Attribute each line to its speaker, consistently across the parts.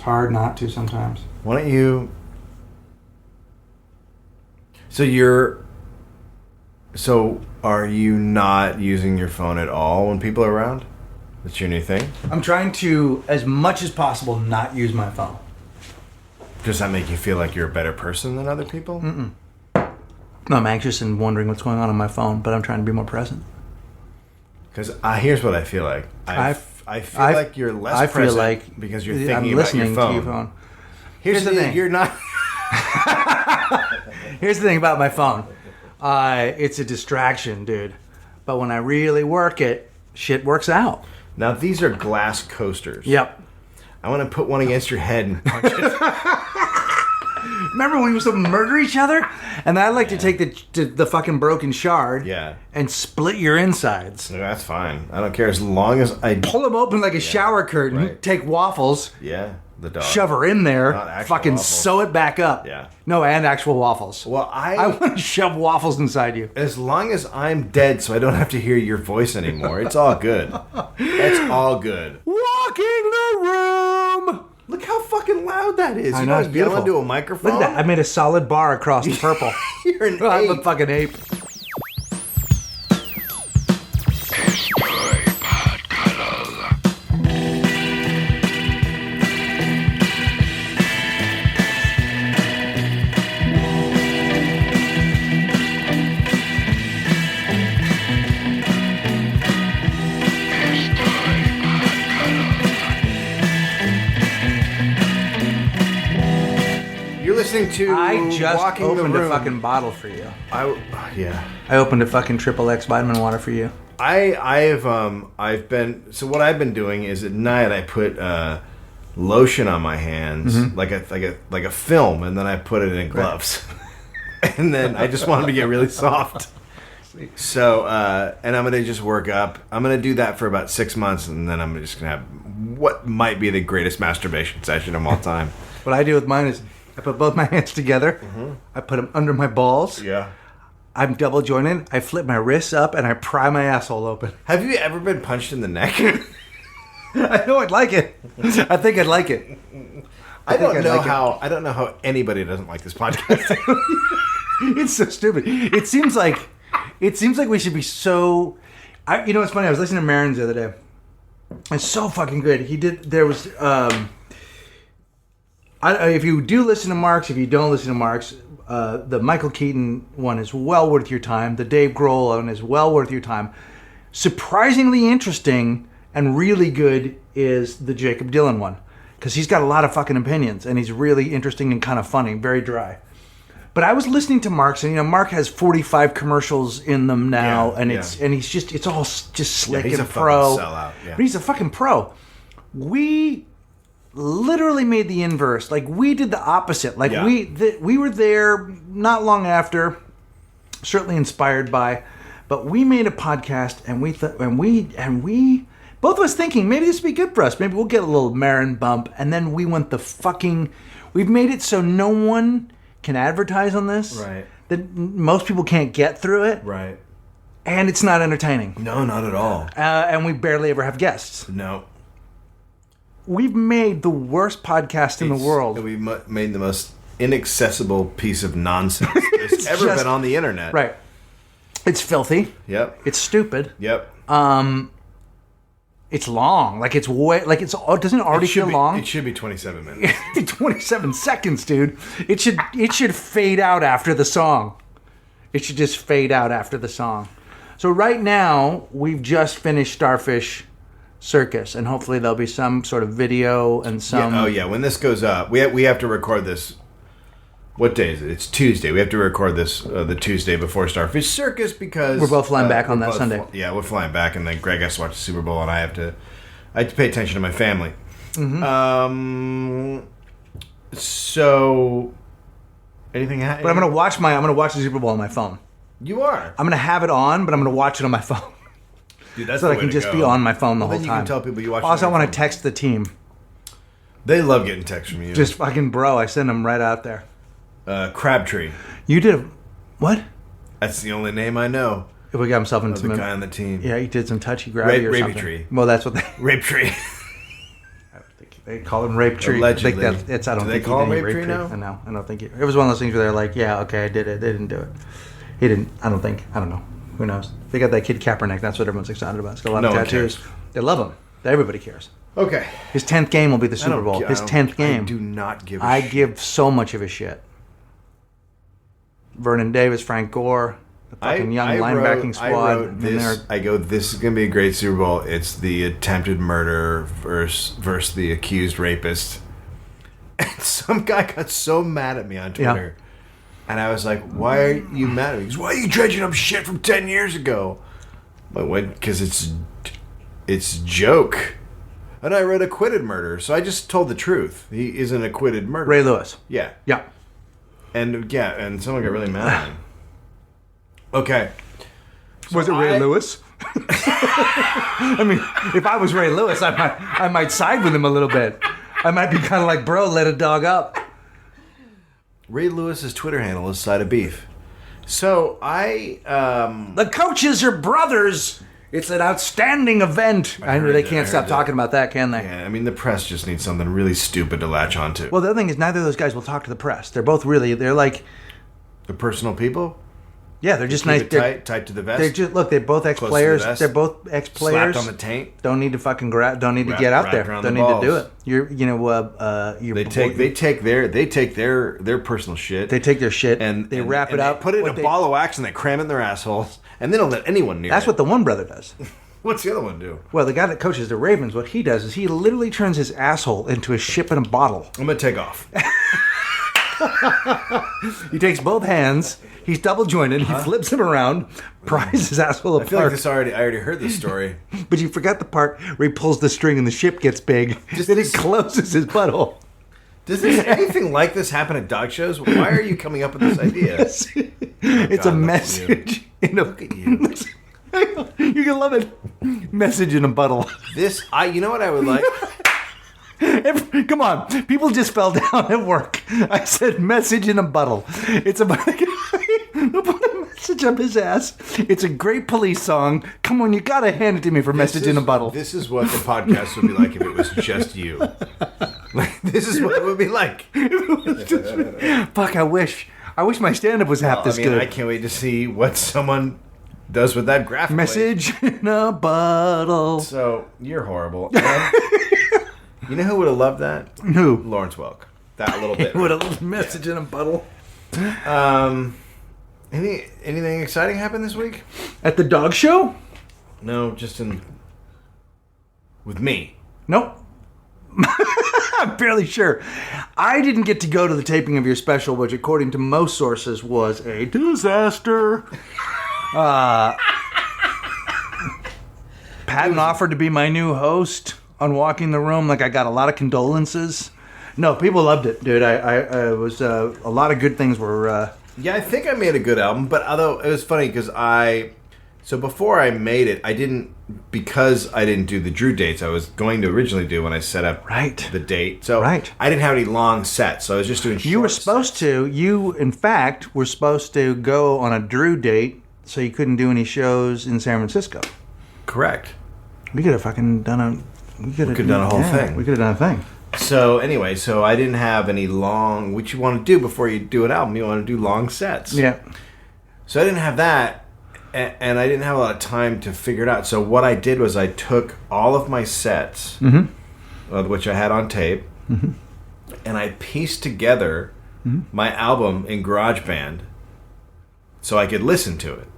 Speaker 1: hard not to sometimes.
Speaker 2: Why don't you... So are you not using your phone at all when people are around? That's your new thing?
Speaker 1: I'm trying to, as much as possible, not use my phone.
Speaker 2: Does that make you feel like you're a better person than other people?
Speaker 1: Mm-mm. No, I'm anxious and wondering what's going on my phone, but I'm trying to be more present.
Speaker 2: Because here's what I feel like. I feel like you're less present because you're thinking about your phone. To your phone.
Speaker 1: Here's the thing.
Speaker 2: You're not...
Speaker 1: Here's the thing about my phone. It's a distraction, dude. But when I really work it, shit works out.
Speaker 2: Now, these are glass coasters.
Speaker 1: Yep.
Speaker 2: I want to put one against your head and punch it.
Speaker 1: Remember when we used to murder each other? And I'd like to take the fucking broken shard and split your insides.
Speaker 2: No, that's fine. I don't care as long as I...
Speaker 1: Pull them open like a shower curtain, take waffles.
Speaker 2: Yeah, the dog.
Speaker 1: Shove her in there, fucking
Speaker 2: waffles.
Speaker 1: sew it back up.
Speaker 2: Yeah.
Speaker 1: No, and actual waffles.
Speaker 2: Well,
Speaker 1: I want to shove waffles inside you.
Speaker 2: As long as I'm dead so I don't have to hear your voice anymore, it's all good. It's all good.
Speaker 1: Walking the room!
Speaker 2: Look how fucking loud that is.
Speaker 1: I know, it's beautiful.
Speaker 2: Yell into a microphone?
Speaker 1: Look at that. I made a solid bar across the purple.
Speaker 2: You're an ape.
Speaker 1: I'm a fucking ape.
Speaker 2: Listening to
Speaker 1: I just
Speaker 2: Walking
Speaker 1: opened
Speaker 2: the Room.
Speaker 1: a fucking bottle for you.
Speaker 2: Yeah.
Speaker 1: I opened a fucking XXX vitamin water for you.
Speaker 2: I've been so what I've been doing is at night I put lotion on my hands like a film, and then I put it in gloves, and then I just want them to get really soft. So and I'm gonna just work up. I'm gonna do that for about 6 months, and then I'm just gonna have what might be the greatest masturbation session of all time.
Speaker 1: What I do with mine is I put both my hands together. I put them under my balls.
Speaker 2: Yeah.
Speaker 1: I'm double jointed. I flip my wrists up and I pry my asshole open.
Speaker 2: Have you ever been punched in the neck?
Speaker 1: I know I'd like it. I think I'd like it.
Speaker 2: I don't know how anybody doesn't like this podcast.
Speaker 1: It's so stupid. It seems like we should be so. You know what's funny? I was listening to Marin's the other day. It's so fucking good. If you do listen to Mark's, if you don't listen to Mark's, the Michael Keaton one is well worth your time. The Dave Grohl one is well worth your time. Surprisingly interesting and really good is the Jacob Dylan one. Because he's got a lot of fucking opinions and he's really interesting and kind of funny, very dry. But I was listening to Mark's, and Mark has 45 commercials in them now, it's all just slick
Speaker 2: he's
Speaker 1: and
Speaker 2: a
Speaker 1: pro.
Speaker 2: Fucking sellout. Yeah.
Speaker 1: But he's a fucking pro. We literally made the inverse. Like, we did the opposite. Like, we were there not long after, certainly inspired by, but we made a podcast, and we both of us thinking maybe this would be good for us. Maybe we'll get a little Marin bump, and then we went we've made it so no one can advertise on this.
Speaker 2: Right.
Speaker 1: That most people can't get through it.
Speaker 2: Right.
Speaker 1: And it's not entertaining.
Speaker 2: No, not at all.
Speaker 1: And we barely ever have guests.
Speaker 2: No.
Speaker 1: We've made the worst podcast in the world.
Speaker 2: We've made the most inaccessible piece of nonsense that's ever been on the internet.
Speaker 1: Right. It's filthy.
Speaker 2: Yep.
Speaker 1: It's stupid.
Speaker 2: Yep.
Speaker 1: It's long. Like, it's way... Like, doesn't it already feel long?
Speaker 2: It should be 27 minutes.
Speaker 1: It should be 27 seconds, dude. It should fade out after the song. It should just fade out after the song. So right now, we've just finished Starfish Circus, and hopefully there'll be some sort of video and some...
Speaker 2: When this goes up, we have to record this... What day is it? It's Tuesday. We have to record this the Tuesday before Starfish Circus because...
Speaker 1: We're both flying back on that Sunday.
Speaker 2: We're flying back, and then Greg has to watch the Super Bowl, and I have to pay attention to my family.
Speaker 1: Mm-hmm.
Speaker 2: So... Anything happen?
Speaker 1: But I'm gonna watch the Super Bowl on my phone.
Speaker 2: You are?
Speaker 1: I'm gonna have it on, but I'm gonna watch it on my phone.
Speaker 2: Dude, that's
Speaker 1: so that I can just be on my phone the whole time.
Speaker 2: You can tell people you watch it.
Speaker 1: Also, I want to text the team.
Speaker 2: They love getting texts from you.
Speaker 1: Just fucking bro, I send them right out there.
Speaker 2: Crabtree.
Speaker 1: You did what?
Speaker 2: That's the only name I know.
Speaker 1: We got himself into
Speaker 2: the guy on the team.
Speaker 1: Yeah, he did some touchy grabby or something.
Speaker 2: Tree.
Speaker 1: Well, that's what they...
Speaker 2: Rape Tree.
Speaker 1: I don't think he They call him Rape Tree.
Speaker 2: Allegedly.
Speaker 1: I think I don't
Speaker 2: Do
Speaker 1: think
Speaker 2: they call him
Speaker 1: he did
Speaker 2: Rape
Speaker 1: any
Speaker 2: Tree now?
Speaker 1: No, I don't think it was one of those things where they're like, yeah, okay, I did it. They didn't do it. He didn't. I don't know. Who knows? They got that kid Kaepernick. That's what everyone's excited about. He's got a lot of tattoos. They love him. Everybody cares.
Speaker 2: Okay.
Speaker 1: His 10th game will be the Super Bowl. His 10th game.
Speaker 2: I do not give a
Speaker 1: I
Speaker 2: shit.
Speaker 1: give so much of a shit. Vernon Davis, Frank Gore, the fucking young linebacking squad.
Speaker 2: This is going to be a great Super Bowl. It's the attempted murder versus the accused rapist. And some guy got so mad at me on Twitter. Yeah. And I was like, why are you mad at me? He goes, why are you dredging up shit from 10 years ago? I'm like, because it's joke. And I wrote acquitted murder, so I just told the truth. He is an acquitted murderer.
Speaker 1: Ray Lewis.
Speaker 2: Yeah.
Speaker 1: Yeah.
Speaker 2: And someone got really mad at him. Okay. So
Speaker 1: was it Ray Lewis? I mean, if I was Ray Lewis, I might side with him a little bit. I might be kind of like, bro, let a dog up.
Speaker 2: Ray Lewis's Twitter handle is Side of Beef. So
Speaker 1: the coaches are brothers. It's an outstanding event. I know they can't stop talking about that, can they?
Speaker 2: Yeah, I mean, the press just needs something really stupid to latch onto.
Speaker 1: Well, the other thing is neither of those guys will talk to the press. They're both they're like...
Speaker 2: They're personal people?
Speaker 1: Yeah, they're just nice.
Speaker 2: Tight to the vest?
Speaker 1: They're both ex-players.
Speaker 2: They're
Speaker 1: both ex-players.
Speaker 2: Slapped on the taint?
Speaker 1: Don't need to fucking don't need to get out there. Don't need to do it.
Speaker 2: They take their personal shit.
Speaker 1: They take their shit
Speaker 2: and
Speaker 1: they wrap it up.
Speaker 2: They put it in a ball of wax and they cram it in their assholes. And they don't let anyone near it.
Speaker 1: That's what the one brother does.
Speaker 2: What's the other one do?
Speaker 1: Well, the guy that coaches the Ravens, what he does is he literally turns his asshole into a ship in a bottle.
Speaker 2: I'm going to take off.
Speaker 1: He takes both hands, he's double jointed, he flips him around, pries his asshole apart.
Speaker 2: I feel like I already heard this story.
Speaker 1: But you forgot the part where he pulls the string and the ship gets big. Then he closes his butthole.
Speaker 2: Does anything like this happen at dog shows? Why are you coming up with this idea?
Speaker 1: It's a message in a... Look at you. You can love it. Message in a bottle.
Speaker 2: You know what I would like?
Speaker 1: Come on. People just fell down at work. I said message in a bottle. It's about a guy who put a message up his ass. It's a great police song. Come on, you gotta hand it to me for message in a bottle.
Speaker 2: This is what the podcast would be like if it was just you. This is what it would be like.
Speaker 1: Fuck, I wish my stand-up was half this good.
Speaker 2: I can't wait to see what someone does with that graphic.
Speaker 1: Message in a bottle.
Speaker 2: So, you're horrible. You know who would have loved that?
Speaker 1: Who?
Speaker 2: Lawrence Welk. That little bit.
Speaker 1: Would have message in a bottle.
Speaker 2: Anything exciting happened this week?
Speaker 1: At the dog show?
Speaker 2: No, just with me.
Speaker 1: Nope. I'm fairly sure. I didn't get to go to the taping of your special, which according to most sources was a disaster. Patton offered to be my new host on Walking the Room. Like, I got a lot of condolences. No, people loved it, dude. I was a lot of good things were.
Speaker 2: Yeah, I think I made a good album, but although it was funny because so before I made it, because I didn't do the Drew dates I was going to originally do when I set up the date. So I didn't have any long sets, so I was just doing short
Speaker 1: You were supposed to. You, in fact, were supposed to go on a Drew date, so you couldn't do any shows in San Francisco.
Speaker 2: Correct.
Speaker 1: We could have fucking done a... We could have
Speaker 2: done a whole thing.
Speaker 1: We could have done a thing.
Speaker 2: So anyway, I didn't have any long... What you want to do before you do an album, you want to do long sets.
Speaker 1: Yeah.
Speaker 2: So I didn't have that, and I didn't have a lot of time to figure it out. So what I did was I took all of my sets, which I had on tape, and I pieced together my album in GarageBand so I could listen to it.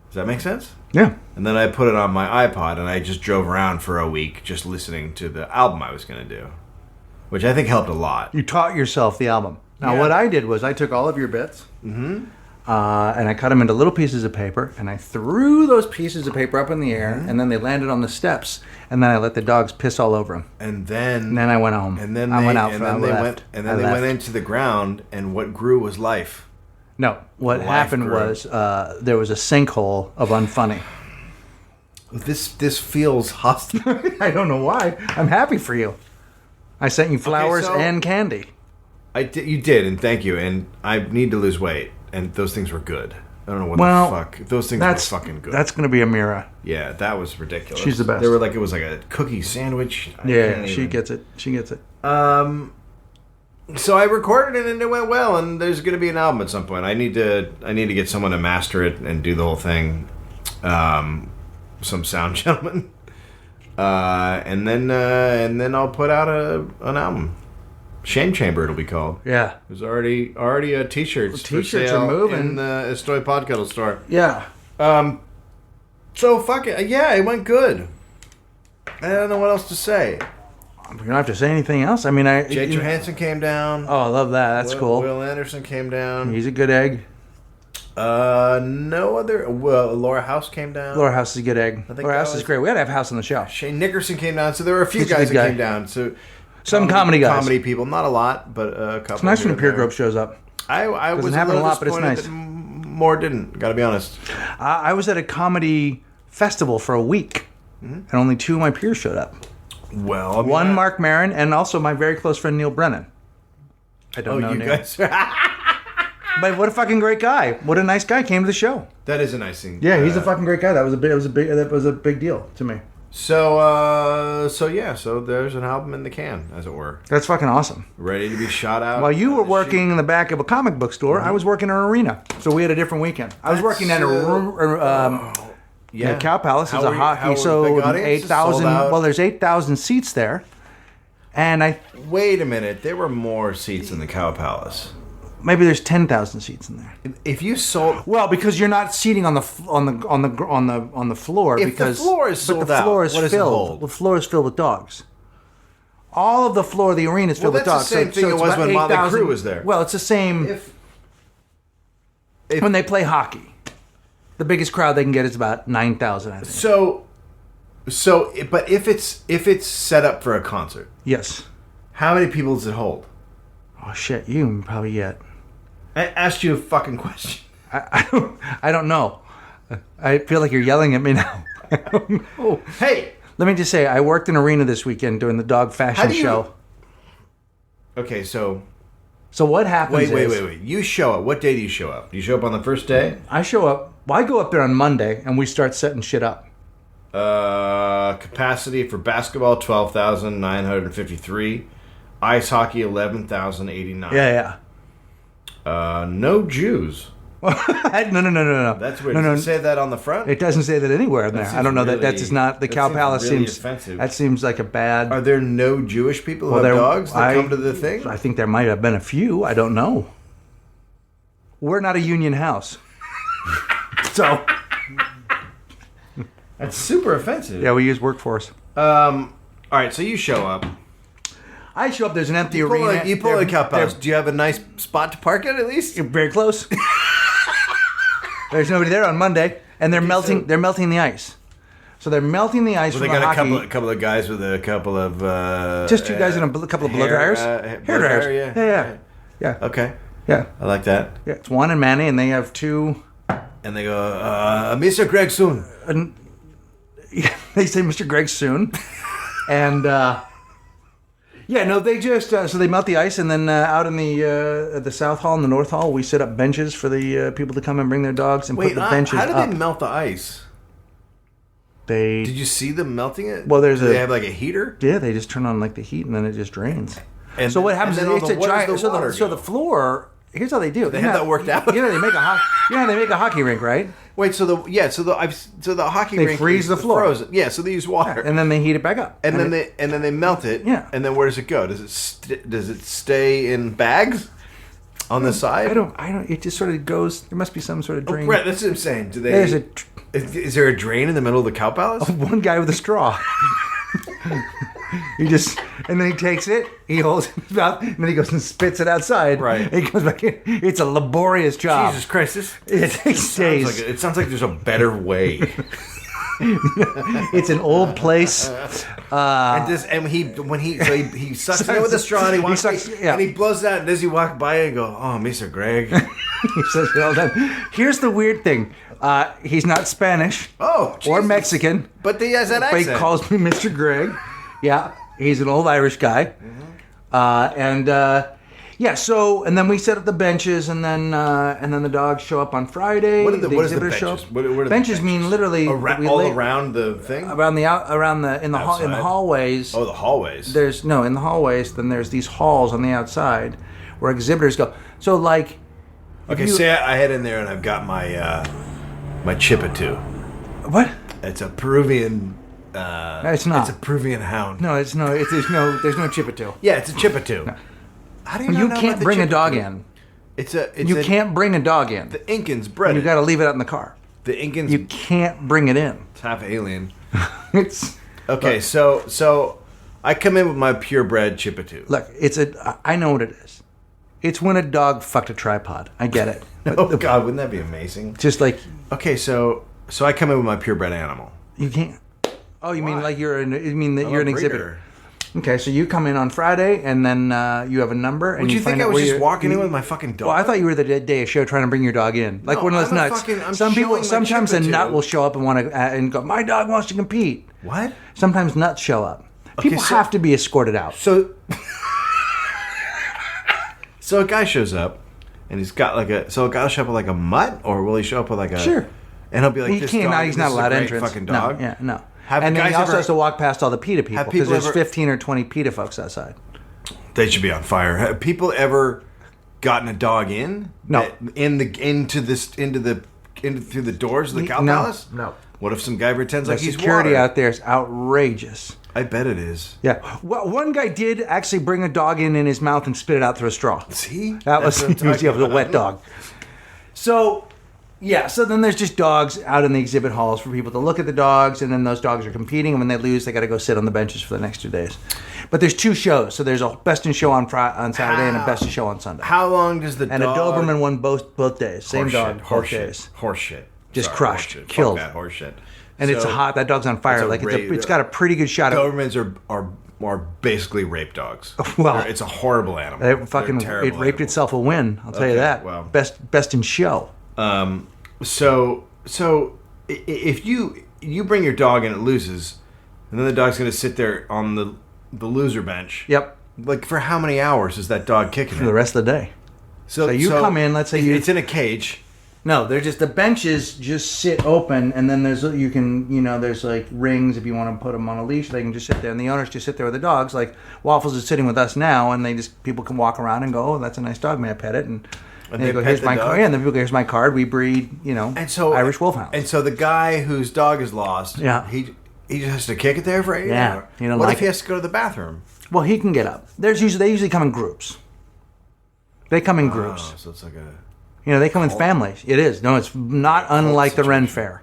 Speaker 2: Does that make sense?
Speaker 1: Yeah.
Speaker 2: And then I put it on my iPod, and I just drove around for a week just listening to the album I was going to do, which I think helped a lot.
Speaker 1: You taught yourself the album. Now, what I did was I took all of your bits, and I cut them into little pieces of paper, and I threw those pieces of paper up in the air, and then they landed on the steps, and then I let the dogs piss all over them.
Speaker 2: And then
Speaker 1: I went home.
Speaker 2: And then
Speaker 1: I went out.
Speaker 2: And then they went into the ground, and what grew was life.
Speaker 1: No, what happened was there was a sinkhole of unfunny.
Speaker 2: This feels hostile.
Speaker 1: I don't know why. I'm happy for you. I sent you flowers and candy.
Speaker 2: You did, and thank you. And I need to lose weight, and those things were good. I don't know what the fuck. Those things were fucking good.
Speaker 1: That's going to be Amira.
Speaker 2: Yeah, that was ridiculous.
Speaker 1: She's the best.
Speaker 2: They were like, it was like a cookie sandwich.
Speaker 1: She gets it. She gets it.
Speaker 2: So I recorded it and it went well, and there's going to be an album at some point. I need to get someone to master it and do the whole thing. Some sound gentleman. And then I'll put out an album. Shame Chamber, it'll be called.
Speaker 1: Yeah.
Speaker 2: There's already t-shirts.
Speaker 1: T-shirts are moving
Speaker 2: in the Estoy Podcast store.
Speaker 1: Yeah.
Speaker 2: So fuck it. Yeah, it went good. I don't know what else to say.
Speaker 1: You don't have to say anything else. I mean,
Speaker 2: Jake Johansson came down.
Speaker 1: Oh, I love that. That's cool.
Speaker 2: Will Anderson came down.
Speaker 1: He's a good egg.
Speaker 2: No other. Well, Laura House came down.
Speaker 1: Laura House is a good egg. Laura House is great. We had to have House on the show.
Speaker 2: Shane Nickerson came down. So there were a few guys that came down. So
Speaker 1: some comedy guys.
Speaker 2: Comedy people. Not a lot, but a couple.
Speaker 1: It's nice when a peer group shows up.
Speaker 2: I was
Speaker 1: happen a lot, but it's nice.
Speaker 2: That more didn't. Got to be honest.
Speaker 1: I was at a comedy festival for a week, and only 2 of my peers showed up.
Speaker 2: Well, I mean,
Speaker 1: one Mark Maron, and also my very close friend Neil Brennan. I don't know Neil.
Speaker 2: Guys.
Speaker 1: But what a fucking great guy! What a nice guy came to the show.
Speaker 2: That is a nice thing.
Speaker 1: Yeah, he's a fucking great guy. That was a big deal to me.
Speaker 2: So there's an album in the can, as it were.
Speaker 1: That's fucking awesome.
Speaker 2: Ready to be shot out.
Speaker 1: While you were working in the back of a comic book store, I was working in an arena. So we had a different weekend. I was working at a Cow Palace is a hockey. So 8,000. Well, there's 8,000 seats there, and
Speaker 2: wait a minute. There were more seats in the Cow Palace.
Speaker 1: Maybe there's 10,000 seats in there.
Speaker 2: If you sold,
Speaker 1: because you're not seating on the floor.
Speaker 2: If the floor is sold out, what does it hold?
Speaker 1: The floor is filled with dogs. All of the floor of the arena is filled with dogs.
Speaker 2: That's the same thing it was when Motley Crue was there.
Speaker 1: Well, it's the same. When they play hockey, the biggest crowd they can get is about 9,000. I think.
Speaker 2: But if it's set up for a concert,
Speaker 1: yes.
Speaker 2: How many people does it hold?
Speaker 1: Oh shit! You can probably get.
Speaker 2: I asked you a fucking question.
Speaker 1: I don't know. I feel like you're yelling at me now. I don't know.
Speaker 2: Hey!
Speaker 1: Let me just say, I worked in arena this weekend doing the dog fashion show.
Speaker 2: Okay, so
Speaker 1: what happens
Speaker 2: Wait. You show up. What day do you show up? Do you show up on the first day?
Speaker 1: I show up. Well, I go up there on Monday, and we start setting shit up.
Speaker 2: Capacity for basketball, 12,953. Ice hockey, 11,089.
Speaker 1: Yeah.
Speaker 2: No Jews.
Speaker 1: No.
Speaker 2: That's weird. Does it say that on the front?
Speaker 1: It doesn't say that anywhere in there. I don't know that that's not the Cow Palace
Speaker 2: really
Speaker 1: seems
Speaker 2: offensive.
Speaker 1: That seems like a bad.
Speaker 2: Are there no Jewish people who have dogs that come to the thing?
Speaker 1: I think there might have been a few. I don't know. We're not a union house, so
Speaker 2: that's super offensive.
Speaker 1: Yeah, we use workforce.
Speaker 2: All right, so you show up.
Speaker 1: I show up. There's an empty arena.
Speaker 2: You pull a Cow Palace. Do you have a nice spot to park at least?
Speaker 1: You're very close. There's nobody there on Monday, and they're melting. They're melting the ice. So they're melting the ice.
Speaker 2: Well, they got a couple of guys with a couple of
Speaker 1: just 2 guys in a couple of blow dryers. Hair dryers. Yeah.
Speaker 2: Okay.
Speaker 1: Yeah.
Speaker 2: I like that.
Speaker 1: Yeah, it's Juan and Manny, and they have 2.
Speaker 2: And they go, Mr. Greg soon.
Speaker 1: And they say Mr. Greg soon, and. They just so they melt the ice, and then out in the South Hall and the North Hall, we set up benches for the people to come and bring their dogs and put the benches up.
Speaker 2: How do they melt the ice?
Speaker 1: Did
Speaker 2: you see them melting it?
Speaker 1: Well, do
Speaker 2: they have like a heater?
Speaker 1: Yeah, they just turn on like the heat, and then it just drains.
Speaker 2: And
Speaker 1: so what happens is it's a giant.
Speaker 2: So
Speaker 1: the floor. Here's how they do it.
Speaker 2: They have that worked out.
Speaker 1: They make a hockey rink, right?
Speaker 2: Wait, so the hockey rink
Speaker 1: freeze the floor.
Speaker 2: Frozen. Yeah, so they use water,
Speaker 1: and then they heat it back up,
Speaker 2: and then they melt it.
Speaker 1: Yeah,
Speaker 2: and then where does it go? Does it stay in bags on the side?
Speaker 1: I don't. It just sort of goes. There must be some sort of drain.
Speaker 2: Right, that's what I'm saying. Do they? Is there a drain in the middle of the Cow Palace?
Speaker 1: One guy with a straw. And then he takes it, he holds it in his mouth, and then he goes and spits it outside.
Speaker 2: Right.
Speaker 1: And he comes back in. It's a laborious job.
Speaker 2: Jesus Christ,
Speaker 1: it takes days.
Speaker 2: It sounds like there's a better way.
Speaker 1: It's an old place.
Speaker 2: He sucks it with a straw and and he blows it out, and as you walk by and go, oh, Mr. Greg.
Speaker 1: He says it all the time. Here's the weird thing. He's not Spanish or Mexican.
Speaker 2: But he has that accent.
Speaker 1: But he calls me Mr. Greg. Yeah, he's an old Irish guy. Yeah, so and then we set up the benches, and then the dogs show up on Friday.
Speaker 2: What is the
Speaker 1: exhibitors show
Speaker 2: benches?
Speaker 1: up.
Speaker 2: What are the
Speaker 1: benches mean literally
Speaker 2: around the thing,
Speaker 1: in the hallways.
Speaker 2: Oh, the hallways.
Speaker 1: In the hallways. Then there's these halls on the outside where exhibitors go. So like,
Speaker 2: okay, say I head in there and I've got my my Chippewa.
Speaker 1: What?
Speaker 2: It's a Peruvian.
Speaker 1: It's not.
Speaker 2: It's a Peruvian hound.
Speaker 1: No, it's no. There's no Chippewa.
Speaker 2: Yeah, it's a Chippewa.
Speaker 1: No.
Speaker 2: How do you
Speaker 1: You
Speaker 2: know
Speaker 1: can't
Speaker 2: about the
Speaker 1: bring a dog
Speaker 2: Chippewa?
Speaker 1: in.
Speaker 2: You
Speaker 1: can't bring a dog in.
Speaker 2: The Incans bred
Speaker 1: You
Speaker 2: it.
Speaker 1: got to leave it out in the car.
Speaker 2: The Incans.
Speaker 1: You can't bring it in.
Speaker 2: It's half alien.
Speaker 1: It's
Speaker 2: Okay, so I come in with my purebred Chippewa.
Speaker 1: look. I know what it is. It's when a dog fucked a tripod. I get it.
Speaker 2: Oh God, wouldn't that be amazing?
Speaker 1: Just like
Speaker 2: Okay, so I come in with my purebred animal.
Speaker 1: you can't. Oh, you mean
Speaker 2: Why?
Speaker 1: like you're an
Speaker 2: I'm
Speaker 1: you're
Speaker 2: a
Speaker 1: an
Speaker 2: breeder.
Speaker 1: exhibitor? Okay, so you come in on Friday, and then you have a number, and
Speaker 2: Would you
Speaker 1: find
Speaker 2: think I
Speaker 1: out
Speaker 2: was
Speaker 1: where
Speaker 2: just
Speaker 1: you're-
Speaker 2: walking in
Speaker 1: you-
Speaker 2: with my fucking dog?
Speaker 1: Well, I thought you were the day of show trying to bring your dog in, like
Speaker 2: No,
Speaker 1: one of those
Speaker 2: I'm a
Speaker 1: nuts.
Speaker 2: fucking- I'm
Speaker 1: Some people,
Speaker 2: showing my
Speaker 1: sometimes a
Speaker 2: Chippewa.
Speaker 1: nut will show up and want to and go. My dog wants to compete.
Speaker 2: What?
Speaker 1: Sometimes nuts show up. People
Speaker 2: so-
Speaker 1: have to be escorted out.
Speaker 2: So so a guy shows up, and he's got like a. So a guy will show up with like a mutt, or will he show up with like a?
Speaker 1: Sure.
Speaker 2: And he'll be like,
Speaker 1: He
Speaker 2: this
Speaker 1: can't.
Speaker 2: dog,
Speaker 1: He's
Speaker 2: this
Speaker 1: not
Speaker 2: is a
Speaker 1: allowed
Speaker 2: great
Speaker 1: entrance.
Speaker 2: Fucking dog.
Speaker 1: No, yeah, no.
Speaker 2: Have
Speaker 1: And then he
Speaker 2: guys
Speaker 1: also
Speaker 2: ever-
Speaker 1: has to walk past all the PETA people
Speaker 2: Have
Speaker 1: because
Speaker 2: people
Speaker 1: there's
Speaker 2: ever-
Speaker 1: 15 or 20 PETA folks outside.
Speaker 2: They should be on fire. Have people ever gotten a dog in?
Speaker 1: No.
Speaker 2: Through the doors of the cow
Speaker 1: No,
Speaker 2: palace?
Speaker 1: no.
Speaker 2: What if some guy pretends
Speaker 1: The
Speaker 2: like he's
Speaker 1: security
Speaker 2: water?
Speaker 1: out there is outrageous.
Speaker 2: I bet it is.
Speaker 1: Yeah. Well, one guy did actually bring a dog in his mouth and spit it out through a straw.
Speaker 2: See?
Speaker 1: That was,
Speaker 2: That's what I'm
Speaker 1: it was a
Speaker 2: talking
Speaker 1: wet
Speaker 2: about.
Speaker 1: dog. So, yeah. So then there's just dogs out in the exhibit halls for people to look at the dogs, and then those dogs are competing. And when they lose, they got to go sit on the benches for the next 2 days. But there's 2 shows. So there's a best in show on Saturday and a best in show on Sunday.
Speaker 2: How long does the
Speaker 1: And
Speaker 2: dog...
Speaker 1: a Doberman won both days. Same dog, both days.
Speaker 2: Horseshit.
Speaker 1: Just
Speaker 2: Sorry,
Speaker 1: crushed,
Speaker 2: horseshit.
Speaker 1: killed.
Speaker 2: Fuck that horseshit.
Speaker 1: And it's
Speaker 2: So,
Speaker 1: hot. That dog's on fire.
Speaker 2: it's a
Speaker 1: Like
Speaker 2: rape-
Speaker 1: it's got a pretty good shot of.
Speaker 2: Dobermans are basically rape dogs.
Speaker 1: Well,
Speaker 2: it's a horrible animal.
Speaker 1: It fucking
Speaker 2: They're terrible
Speaker 1: it raped
Speaker 2: animals.
Speaker 1: itself a win. I'll tell you
Speaker 2: Okay,
Speaker 1: that.
Speaker 2: well.
Speaker 1: Best in show.
Speaker 2: So if you bring your dog and it loses, and then the dog's going to sit there on the loser bench.
Speaker 1: Yep.
Speaker 2: Like for how many hours is that dog kicking
Speaker 1: For the
Speaker 2: it?
Speaker 1: rest of the day. So you come in, let's say
Speaker 2: it's in a cage.
Speaker 1: No, they're just the benches just sit open, and then there's there's like rings if you want to put them on a leash. They can just sit there, and the owners just sit there with the dogs. Like Waffles is sitting with us now, and people can walk around and go, "Oh, that's a nice dog. May I pet it?" And
Speaker 2: they
Speaker 1: they go,
Speaker 2: pet
Speaker 1: "Here's
Speaker 2: the
Speaker 1: my
Speaker 2: dog?
Speaker 1: card." Yeah, and then people go, "Here's my card. We breed,
Speaker 2: And so
Speaker 1: Irish Wolfhounds."
Speaker 2: And so the guy whose dog is lost,
Speaker 1: Yeah.
Speaker 2: he just has to kick it there for 8
Speaker 1: Yeah,
Speaker 2: hours.
Speaker 1: he don't
Speaker 2: What
Speaker 1: like
Speaker 2: if he
Speaker 1: it.
Speaker 2: has to go to the bathroom?
Speaker 1: Well, he can get up. They usually come in groups. They come in groups.
Speaker 2: Oh, so it's like a
Speaker 1: They come in families. It is. No, it's not unlike the Ren Fair.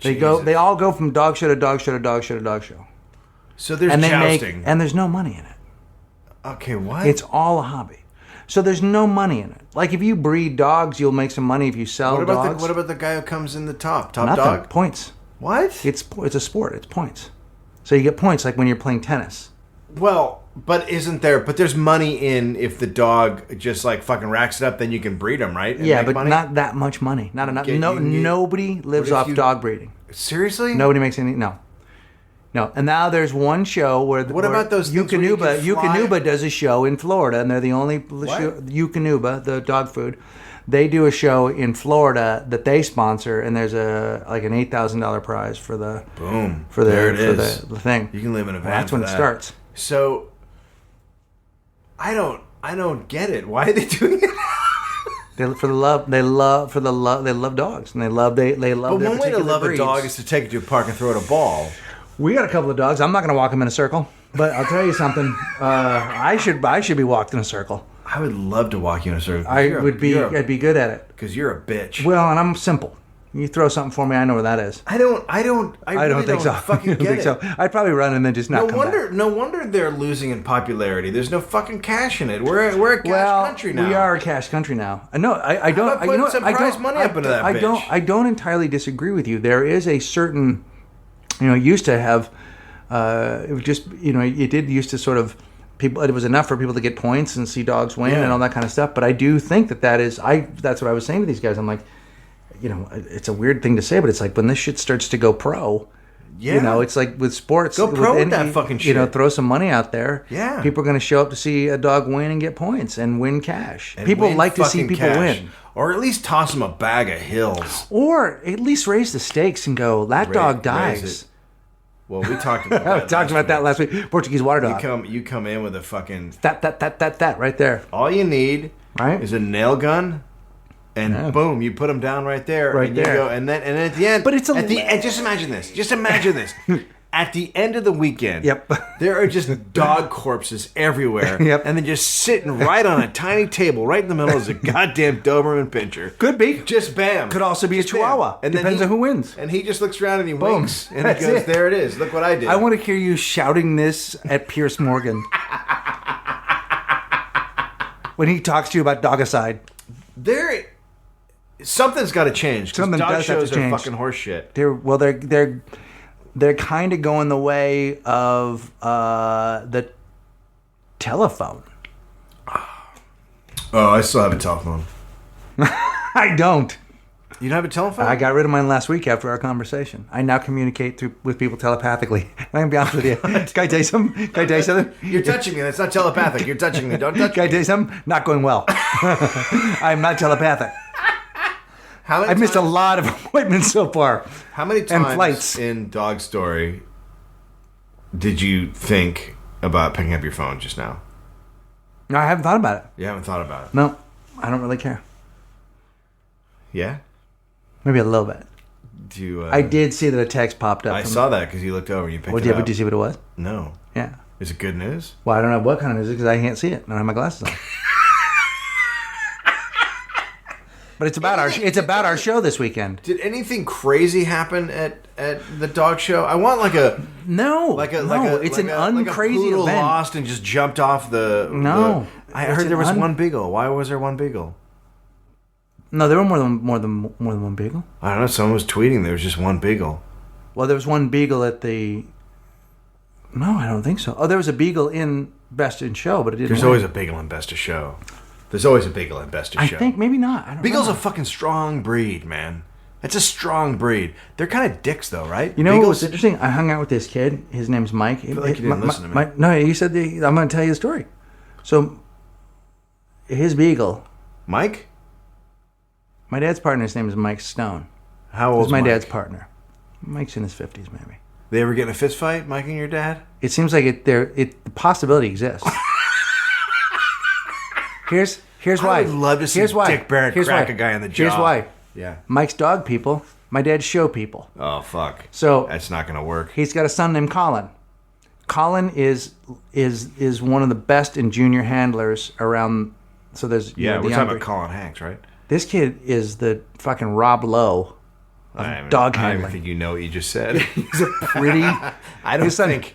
Speaker 1: They all go from dog show to dog show to dog show to dog show.
Speaker 2: So there's
Speaker 1: And
Speaker 2: jousting.
Speaker 1: and there's no money in it.
Speaker 2: Okay, what?
Speaker 1: It's all a hobby. So there's no money in it. Like if you breed dogs, you'll make some money if you sell
Speaker 2: what about
Speaker 1: dogs.
Speaker 2: what about the guy who comes in the top
Speaker 1: Nothing.
Speaker 2: dog?
Speaker 1: Points.
Speaker 2: What?
Speaker 1: It's a sport. It's points. So you get points like when you're playing tennis.
Speaker 2: Well, but isn't there? But there's money in if the dog just like fucking racks it up, then you can breed them, right? And
Speaker 1: Yeah,
Speaker 2: make
Speaker 1: but
Speaker 2: money?
Speaker 1: not that much money. Not enough. Nobody lives
Speaker 2: if
Speaker 1: off
Speaker 2: you-
Speaker 1: dog breeding.
Speaker 2: Seriously?
Speaker 1: Nobody makes any. No. And now there's one show where
Speaker 2: What about those things where you can fly?
Speaker 1: Eukanuba does a show in Florida, and they're the only Eukanuba, the dog food. They do a show in Florida that they sponsor, and there's an $8,000 prize for the
Speaker 2: Boom.
Speaker 1: for the
Speaker 2: There it
Speaker 1: for
Speaker 2: is.
Speaker 1: the thing.
Speaker 2: You can live in a van.
Speaker 1: That's when
Speaker 2: for
Speaker 1: it
Speaker 2: that.
Speaker 1: starts.
Speaker 2: So I don't get it. Why are they doing it?
Speaker 1: They love dogs, and they love
Speaker 2: But
Speaker 1: their
Speaker 2: one way to
Speaker 1: particular
Speaker 2: love
Speaker 1: breeds.
Speaker 2: a dog is to take it to a park and throw it a ball.
Speaker 1: We got a couple of dogs. I'm not going to walk them in a circle, but I'll tell you something. I should be walked in a circle.
Speaker 2: I would love to walk you in a circle.
Speaker 1: I'd be good at it.
Speaker 2: Because you're a bitch.
Speaker 1: Well, and I'm simple. You throw something for me, I know where that is.
Speaker 2: I really
Speaker 1: don't think so.
Speaker 2: fucking
Speaker 1: I don't
Speaker 2: get
Speaker 1: think
Speaker 2: it.
Speaker 1: so. I'd probably run and then just not come back.
Speaker 2: No wonder they're losing in popularity. There's no fucking cash in it. We're a cash country now.
Speaker 1: We are a cash country now. No, I don't.
Speaker 2: about putting some prize money up into that bitch?
Speaker 1: I don't entirely disagree with you. There is a certain, used to have, it was just, it did used to sort of people. It was enough for people to get points and see dogs win and all that kind of stuff. But I do think that is. That's what I was saying to these guys. I'm like, it's a weird thing to say, but it's like when this shit starts to go pro,
Speaker 2: Yeah.
Speaker 1: You know, it's like with sports.
Speaker 2: Go pro with that fucking shit.
Speaker 1: You know, throw some money out there.
Speaker 2: Yeah.
Speaker 1: People are going to show up to see a dog win and get points and win cash.
Speaker 2: And
Speaker 1: People
Speaker 2: win
Speaker 1: like to see
Speaker 2: fucking
Speaker 1: people
Speaker 2: cash.
Speaker 1: win.
Speaker 2: Or at least toss them a bag of hills.
Speaker 1: Or at least raise the stakes and go, that dog
Speaker 2: Raise
Speaker 1: dies.
Speaker 2: it. Well, we talked about
Speaker 1: I
Speaker 2: that.
Speaker 1: talked about that last week. Portuguese water dog.
Speaker 2: You come in with a fucking...
Speaker 1: That right there.
Speaker 2: All you need
Speaker 1: Right?
Speaker 2: is a nail gun, and boom, you put them down right there.
Speaker 1: Right
Speaker 2: and
Speaker 1: there.
Speaker 2: You go, and at the end...
Speaker 1: But it's
Speaker 2: at the end, just imagine this. Just imagine this. At the end of the weekend,
Speaker 1: Yep.
Speaker 2: there are just dog corpses everywhere.
Speaker 1: Yep.
Speaker 2: And they're just sitting right on a tiny table, right in the middle is a goddamn Doberman Pinscher.
Speaker 1: Could be.
Speaker 2: Just bam.
Speaker 1: Could also be a
Speaker 2: Just bam.
Speaker 1: Chihuahua.
Speaker 2: And then
Speaker 1: Depends on who wins.
Speaker 2: And he just looks around and he
Speaker 1: Boom.
Speaker 2: winks. And
Speaker 1: That's
Speaker 2: he goes,
Speaker 1: it.
Speaker 2: there it is. Look what I did.
Speaker 1: I want to hear you shouting this at Pierce Morgan. When he talks to you about dogicide.
Speaker 2: Something's got to change. 'Cause
Speaker 1: Something
Speaker 2: dog
Speaker 1: does have to
Speaker 2: shows are
Speaker 1: change.
Speaker 2: fucking horse shit.
Speaker 1: They're kind of going the way of the telephone.
Speaker 2: Oh, I still have a telephone.
Speaker 1: I don't.
Speaker 2: You don't have a telephone?
Speaker 1: I got rid of mine last week after our conversation. I now communicate with people telepathically. I'm gonna be honest with you. Can I tell you something? Can I tell you something?
Speaker 2: You're touching me. That's not telepathic. You're touching me. Don't touch
Speaker 1: Can I
Speaker 2: me.
Speaker 1: tell you something? Not going well. I'm not telepathic.
Speaker 2: How many
Speaker 1: I've missed a
Speaker 2: times-
Speaker 1: lot of appointments so far.
Speaker 2: How many
Speaker 1: and
Speaker 2: times
Speaker 1: flights.
Speaker 2: in Dog Story did you think about picking up your phone just now?
Speaker 1: No, I haven't thought about it.
Speaker 2: You haven't thought about it.
Speaker 1: No, I don't really care.
Speaker 2: Yeah?
Speaker 1: Maybe a little bit.
Speaker 2: Do you,
Speaker 1: I did see that a text popped up.
Speaker 2: I saw that because you looked over and you picked
Speaker 1: What
Speaker 2: it
Speaker 1: did
Speaker 2: up.
Speaker 1: you see what it was?
Speaker 2: No.
Speaker 1: Yeah.
Speaker 2: Is it good news?
Speaker 1: Well, I don't know what kind of music because I can't see it. I don't have my glasses on. But it's about our show this weekend.
Speaker 2: Did anything crazy happen at the dog show? I want
Speaker 1: No, it's an uncrazy
Speaker 2: poodle
Speaker 1: event.
Speaker 2: lost and just jumped off the.
Speaker 1: No.
Speaker 2: I
Speaker 1: It's
Speaker 2: heard
Speaker 1: an
Speaker 2: there was one beagle. Why was there one beagle?
Speaker 1: No, there were more than one beagle.
Speaker 2: I don't know. Someone was tweeting there was just one beagle.
Speaker 1: Well, there was one beagle at the. No, I don't think so. Oh, there was a beagle in Best in Show, but it didn't.
Speaker 2: There's
Speaker 1: win.
Speaker 2: always a beagle in Best of Show. There's always a beagle in Best of
Speaker 1: I
Speaker 2: Show.
Speaker 1: think maybe not. I don't
Speaker 2: Beagle's
Speaker 1: know.
Speaker 2: a fucking strong breed, man. It's a strong breed. They're kind of dicks, though, right?
Speaker 1: You know what
Speaker 2: Beagles,
Speaker 1: was interesting? I hung out with this kid. His name's Mike. I
Speaker 2: feel like you didn't listen to me.
Speaker 1: No, you said I'm going to tell you the story. So, his beagle.
Speaker 2: Mike?
Speaker 1: My dad's partner's name is Mike Stone.
Speaker 2: How old
Speaker 1: He's
Speaker 2: is
Speaker 1: my
Speaker 2: Mike?
Speaker 1: dad's partner. Mike's in his 50s, maybe.
Speaker 2: They ever get in a fist fight, Mike and your dad?
Speaker 1: It seems like the possibility exists. Here's why.
Speaker 2: I would love to see
Speaker 1: Here's why.
Speaker 2: Dick Barrett
Speaker 1: Here's
Speaker 2: crack
Speaker 1: why.
Speaker 2: a guy in the jaw.
Speaker 1: Here's why.
Speaker 2: Yeah.
Speaker 1: Mike's dog people. My dad's show people.
Speaker 2: Oh, fuck.
Speaker 1: So
Speaker 2: That's not going to work.
Speaker 1: he's got a son named Colin. Colin is one of the best in junior handlers around. So there's
Speaker 2: Yeah,
Speaker 1: the
Speaker 2: we're talking
Speaker 1: younger-
Speaker 2: about Colin Hanks, right?
Speaker 1: This kid is the fucking Rob Lowe of dog
Speaker 2: I don't even
Speaker 1: handling.
Speaker 2: think you know what you just said.
Speaker 1: He's a pretty.
Speaker 2: I don't
Speaker 1: his son-
Speaker 2: think...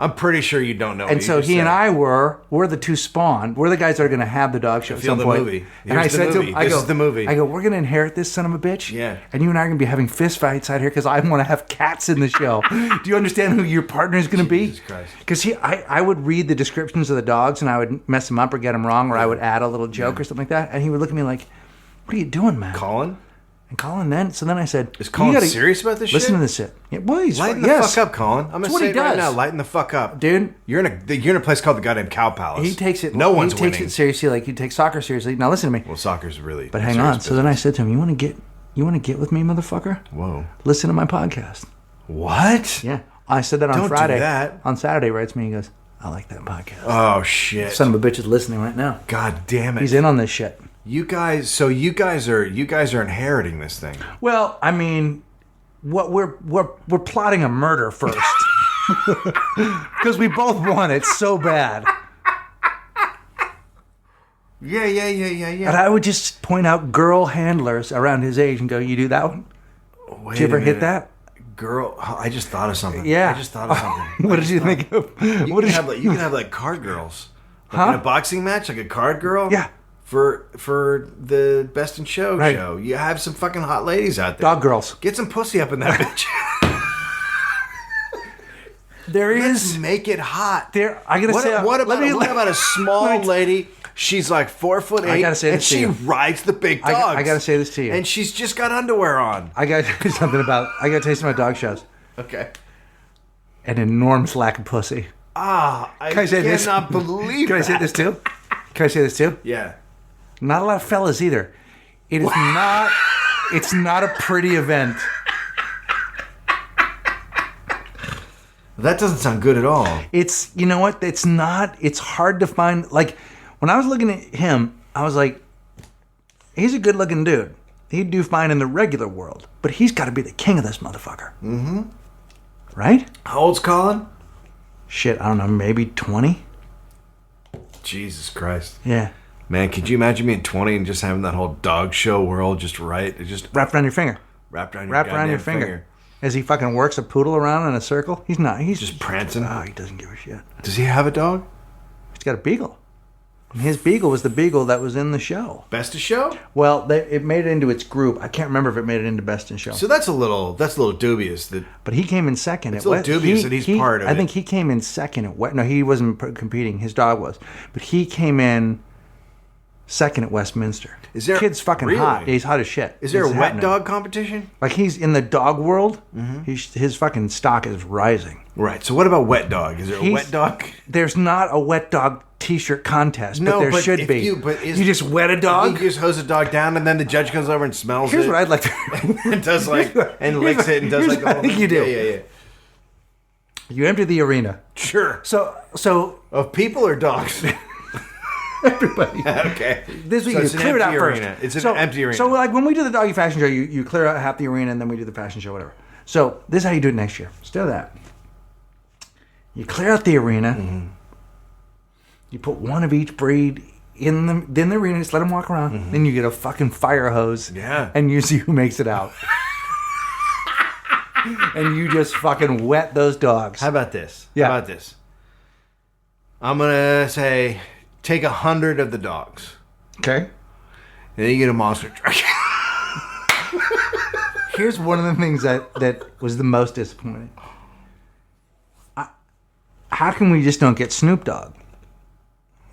Speaker 2: I'm pretty sure you don't know what
Speaker 1: And
Speaker 2: you
Speaker 1: so
Speaker 2: just
Speaker 1: he
Speaker 2: said.
Speaker 1: and I we're the two spawn. We're the guys that are going to have the dog show at
Speaker 2: feel
Speaker 1: some
Speaker 2: the
Speaker 1: point.
Speaker 2: movie.
Speaker 1: And I
Speaker 2: Here's the
Speaker 1: said to
Speaker 2: movie.
Speaker 1: him, I
Speaker 2: This
Speaker 1: go,
Speaker 2: is the movie.
Speaker 1: I go, we're going to inherit this son of a bitch.
Speaker 2: Yeah.
Speaker 1: And you and I are going to be having fist fights out here because I want to have cats in the show. Do you understand who your partner is going to be?
Speaker 2: Jesus Christ.
Speaker 1: Because I would read the descriptions of the dogs and I would mess them up or get them wrong or I would add a little joke or something like that. And he would look at me like, what are you doing, man?
Speaker 2: Colin?
Speaker 1: And Colin then, so then I said,
Speaker 2: Is Colin
Speaker 1: you gotta
Speaker 2: serious about this
Speaker 1: listen
Speaker 2: shit?
Speaker 1: to this shit. Yeah, well, he's
Speaker 2: Lighten the
Speaker 1: yes.
Speaker 2: fuck up, Colin. I'm
Speaker 1: That's
Speaker 2: gonna
Speaker 1: what
Speaker 2: say
Speaker 1: he
Speaker 2: it right
Speaker 1: does.
Speaker 2: now. Lighten the fuck up,
Speaker 1: Dude.
Speaker 2: You're in a place called the goddamn Cow Palace.
Speaker 1: He takes it.
Speaker 2: No one's
Speaker 1: He takes
Speaker 2: winning.
Speaker 1: it seriously, like you take soccer seriously. Now listen to me.
Speaker 2: Well, soccer's really.
Speaker 1: But hang on. So then I said to him, "You want to get with me, motherfucker?
Speaker 2: Whoa.
Speaker 1: Listen to my podcast."
Speaker 2: What?
Speaker 1: Yeah, I said that on
Speaker 2: Don't do
Speaker 1: Friday.
Speaker 2: that.
Speaker 1: On Saturday, he writes me. He goes, "I like that podcast."
Speaker 2: Oh shit!
Speaker 1: Son of a bitch is listening right now.
Speaker 2: God damn it!
Speaker 1: He's in on this shit.
Speaker 2: You guys. So you guys are inheriting this thing.
Speaker 1: Well, I mean, what we're plotting a murder first because we both want it so bad.
Speaker 2: Yeah.
Speaker 1: And I would just point out girl handlers around his age and go, "You do that one?
Speaker 2: Wait
Speaker 1: Did you ever
Speaker 2: a
Speaker 1: hit
Speaker 2: minute.
Speaker 1: that?"
Speaker 2: Girl, I just thought of something.
Speaker 1: Yeah.
Speaker 2: I just thought of something.
Speaker 1: What did you think of?
Speaker 2: You
Speaker 1: What
Speaker 2: can
Speaker 1: did
Speaker 2: you can have like card girls. Like
Speaker 1: Huh?
Speaker 2: in a boxing match, like a card girl.
Speaker 1: Yeah.
Speaker 2: For the Best in Show
Speaker 1: Right.
Speaker 2: show, you have some fucking hot ladies out there.
Speaker 1: Dog girls.
Speaker 2: Get some pussy up in that bitch.
Speaker 1: There
Speaker 2: Let's
Speaker 1: is
Speaker 2: make it hot.
Speaker 1: there. I gotta say.
Speaker 2: What
Speaker 1: let me-
Speaker 2: about a small
Speaker 1: let me-
Speaker 2: lady? She's like 4'8",
Speaker 1: I gotta say
Speaker 2: and
Speaker 1: this to
Speaker 2: she
Speaker 1: you.
Speaker 2: rides the big
Speaker 1: I
Speaker 2: dogs.
Speaker 1: gotta say this to you.
Speaker 2: And she's just got underwear on.
Speaker 1: I gotta tell you something about. I gotta tell you something about dog shows.
Speaker 2: Okay.
Speaker 1: an enormous lack of pussy.
Speaker 2: I
Speaker 1: say this?
Speaker 2: cannot believe
Speaker 1: Can I say this too? Can I say this too?
Speaker 2: Yeah.
Speaker 1: Not a lot of fellas either. It is not. It's not a pretty event.
Speaker 2: That doesn't sound good at all.
Speaker 1: It's, you know what? It's not. It's hard to find. Like, when I was looking at him, I was like, he's a good-looking dude. He'd do fine in the regular world, but he's got to be the king of this motherfucker. Mm-hmm. Right?
Speaker 2: How old's Colin?
Speaker 1: Shit, I don't know. Maybe 20.
Speaker 2: Jesus Christ.
Speaker 1: Yeah.
Speaker 2: Man, could you imagine being 20 and just having that whole dog show world just right? It just
Speaker 1: Wrapped around your finger.
Speaker 2: wrapped around your
Speaker 1: Wrapped around your
Speaker 2: goddamn
Speaker 1: finger. As he fucking works a poodle around in a circle. He's not. He's
Speaker 2: Just prancing.
Speaker 1: Oh, he doesn't give a shit.
Speaker 2: Does he have a dog?
Speaker 1: He's got a beagle. And his beagle was the beagle that was in the show.
Speaker 2: Best of show?
Speaker 1: Well, it made it into its group. I can't remember if it made it into Best in Show.
Speaker 2: So that's a little dubious. That
Speaker 1: But he came in second.
Speaker 2: It's a little dubious that he's part of it.
Speaker 1: I think he came in second at West. No, he wasn't competing. His dog was. But he came in second at Westminster.
Speaker 2: Is there
Speaker 1: Kid's fucking
Speaker 2: really?
Speaker 1: hot. He's hot as shit.
Speaker 2: Is there
Speaker 1: He's
Speaker 2: a wet
Speaker 1: happening.
Speaker 2: dog competition?
Speaker 1: Like he's in the dog world. His fucking stock is rising.
Speaker 2: Right. So what about wet dog? Is there a wet dog?
Speaker 1: There's not a wet dog T-shirt contest, but
Speaker 2: No,
Speaker 1: there
Speaker 2: but
Speaker 1: should
Speaker 2: if
Speaker 1: be.
Speaker 2: you
Speaker 1: just wet a
Speaker 2: You
Speaker 1: dog.
Speaker 2: just hose a dog down, and then the judge comes over and smells
Speaker 1: Here's
Speaker 2: it.
Speaker 1: what I'd like to.
Speaker 2: and does like and licks it and does
Speaker 1: here's
Speaker 2: like the
Speaker 1: what I
Speaker 2: whole
Speaker 1: think
Speaker 2: thing.
Speaker 1: you do.
Speaker 2: Yeah.
Speaker 1: You empty the arena.
Speaker 2: Sure.
Speaker 1: So
Speaker 2: Of people or dogs?
Speaker 1: everybody.
Speaker 2: Okay.
Speaker 1: This week
Speaker 2: So
Speaker 1: you
Speaker 2: it's an
Speaker 1: clear it out
Speaker 2: empty
Speaker 1: first.
Speaker 2: arena. It's an empty arena.
Speaker 1: So like when we do the doggy fashion show, you clear out half the arena and then we do the fashion show, whatever. So this is how you do it next year. Still that. You clear out the arena.
Speaker 2: Mm-hmm.
Speaker 1: You put one of each breed in the arena. Just let them walk around. Then you get a fucking fire hose.
Speaker 2: Yeah.
Speaker 1: And you see who makes it out. And you just fucking wet those dogs.
Speaker 2: How about this?
Speaker 1: Yeah.
Speaker 2: How about this? I'm gonna say take 100 of the dogs.
Speaker 1: Okay.
Speaker 2: And then you get a monster truck.
Speaker 1: Here's one of the things that was the most disappointing. How come we just don't get Snoop Dogg?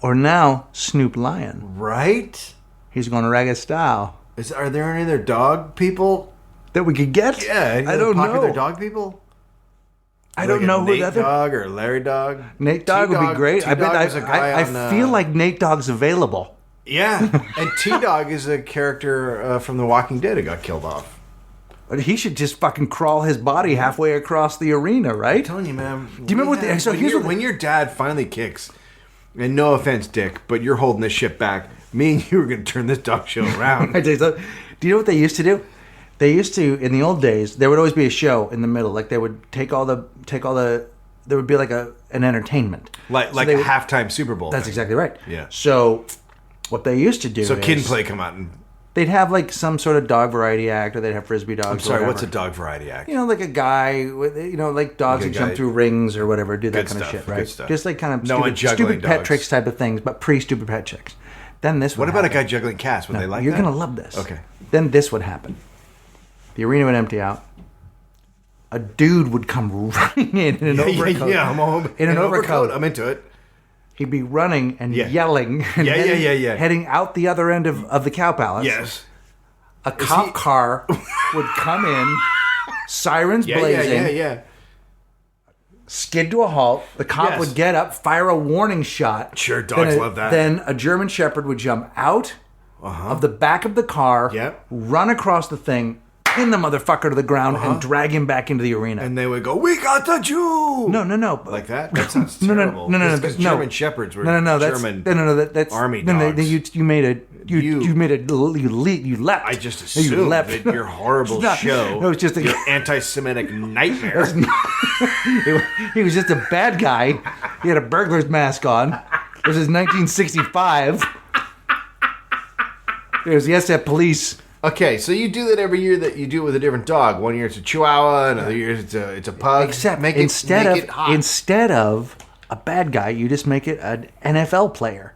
Speaker 1: Or now Snoop Lion.
Speaker 2: Right?
Speaker 1: He's going reggae style.
Speaker 2: Are there any other dog people?
Speaker 1: That we could get?
Speaker 2: Yeah,
Speaker 1: I don't
Speaker 2: popular
Speaker 1: know.
Speaker 2: dog people.
Speaker 1: I don't
Speaker 2: Like a
Speaker 1: know who
Speaker 2: Nate
Speaker 1: the other.
Speaker 2: Dog or Larry Dog.
Speaker 1: Nate Dogg would be great. I bet.
Speaker 2: T-Dog was a guy
Speaker 1: I feel like Nate Dogg's available.
Speaker 2: Yeah, and T-Dog is a character from The Walking Dead who got killed off.
Speaker 1: But he should just fucking crawl his body halfway across the arena,
Speaker 2: I'm
Speaker 1: right?
Speaker 2: telling you, man.
Speaker 1: Do you remember what the? So here's what.
Speaker 2: When your dad finally kicks, and no offense, Dick, but you're holding this shit back. Me and you are going to turn this dog show around.
Speaker 1: I tell you something. Do you know what they used to do? They used to, in the old days, there would always be a show in the middle. Like they would take all the. There would be like an entertainment,
Speaker 2: like
Speaker 1: they
Speaker 2: a
Speaker 1: would-
Speaker 2: halftime Super Bowl.
Speaker 1: That's
Speaker 2: thing.
Speaker 1: exactly right.
Speaker 2: Yeah.
Speaker 1: So, what they used to do
Speaker 2: So
Speaker 1: is
Speaker 2: Kid and Play come out and.
Speaker 1: they'd have like some sort of dog variety act, or they'd have frisbee dogs.
Speaker 2: I'm sorry,
Speaker 1: or
Speaker 2: what's a
Speaker 1: whatever.
Speaker 2: dog variety act?
Speaker 1: You know, like a guy with, like dogs
Speaker 2: Like a
Speaker 1: that jump
Speaker 2: guy-
Speaker 1: through rings or whatever, do that
Speaker 2: Good
Speaker 1: kind of
Speaker 2: stuff,
Speaker 1: shit, right?
Speaker 2: good stuff.
Speaker 1: Just like kind of
Speaker 2: No one juggling
Speaker 1: stupid pet
Speaker 2: dogs.
Speaker 1: tricks type of things, but pre-stupid pet tricks. Then this
Speaker 2: What
Speaker 1: would
Speaker 2: about a
Speaker 1: happen.
Speaker 2: guy juggling cats? Would they like
Speaker 1: You're
Speaker 2: that?
Speaker 1: gonna love this.
Speaker 2: Okay.
Speaker 1: Then this would happen. The arena would empty out. A dude would come running in an overcoat.
Speaker 2: Yeah, I'm home.
Speaker 1: In an overcoat.
Speaker 2: I'm into it.
Speaker 1: He'd be running and
Speaker 2: Yeah.
Speaker 1: yelling. And
Speaker 2: Yeah, yeah.
Speaker 1: Heading out the other end of the Cow Palace.
Speaker 2: Yes.
Speaker 1: A cop car would come in, sirens blazing,
Speaker 2: Yeah.
Speaker 1: skid to a halt. The cop
Speaker 2: Yes.
Speaker 1: would get up, fire a warning shot.
Speaker 2: Sure, dogs
Speaker 1: Then
Speaker 2: love that.
Speaker 1: Then a German Shepherd would jump out of the back of the car,
Speaker 2: Yep.
Speaker 1: run across the thing, pin the motherfucker to the ground, and drag him back into the arena.
Speaker 2: And they would go, "We got the Jew!"
Speaker 1: No.
Speaker 2: Like that? That sounds
Speaker 1: No,
Speaker 2: terrible.
Speaker 1: no.
Speaker 2: Because
Speaker 1: no.
Speaker 2: German Shepherds were
Speaker 1: No, that's
Speaker 2: German
Speaker 1: that's
Speaker 2: army
Speaker 1: no,
Speaker 2: dogs.
Speaker 1: you made a you leapt.
Speaker 2: I just
Speaker 1: No, you
Speaker 2: assumed
Speaker 1: leapt.
Speaker 2: that your horrible
Speaker 1: It's not-
Speaker 2: show,
Speaker 1: no, it's just a-
Speaker 2: your anti-Semitic nightmare.
Speaker 1: He was just a bad guy. He had a burglar's mask on. This is 1965. He has to have police.
Speaker 2: Okay, so you do that every year. That you do it with a different dog. One year it's a Chihuahua, another year it's a pug.
Speaker 1: Except
Speaker 2: make
Speaker 1: instead
Speaker 2: it hot.
Speaker 1: of a bad guy, you just make it an NFL player.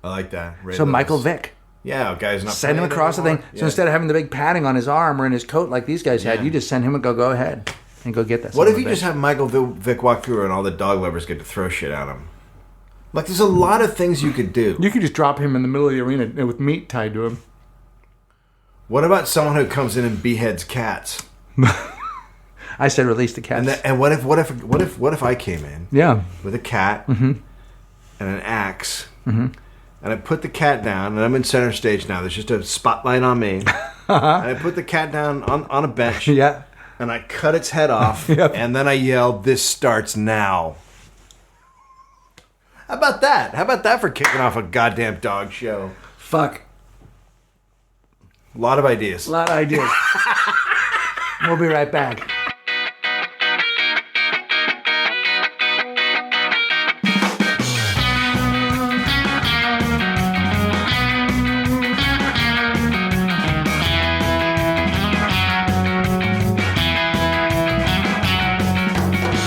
Speaker 2: I like that. Ray
Speaker 1: So
Speaker 2: Lewis.
Speaker 1: Michael Vick.
Speaker 2: Yeah, guy's not
Speaker 1: Send him
Speaker 2: playing
Speaker 1: across the
Speaker 2: anymore.
Speaker 1: thing.
Speaker 2: Yeah.
Speaker 1: So instead of having the big padding on his arm or in his coat like these guys had,
Speaker 2: Yeah.
Speaker 1: you just send him and go ahead and go get that.
Speaker 2: What
Speaker 1: son
Speaker 2: if
Speaker 1: of
Speaker 2: you
Speaker 1: a
Speaker 2: just
Speaker 1: bitch.
Speaker 2: have Michael Vick walk through and all the dog lovers get to throw shit at him? Like, there's a lot of things you could do.
Speaker 1: You could just drop him in the middle of the arena with meat tied to him.
Speaker 2: What about someone who comes in and beheads cats?
Speaker 1: I said release the cats.
Speaker 2: And what if I came in with a cat and an axe and I put the cat down and I'm in center stage now. There's just a spotlight on me. And I put the cat down on a bench.
Speaker 1: Yeah.
Speaker 2: And I cut its head off. And then I yell, "This starts now." How about that? How about that for kicking off a goddamn dog show?
Speaker 1: Fuck.
Speaker 2: A lot of ideas.
Speaker 1: We'll be right back.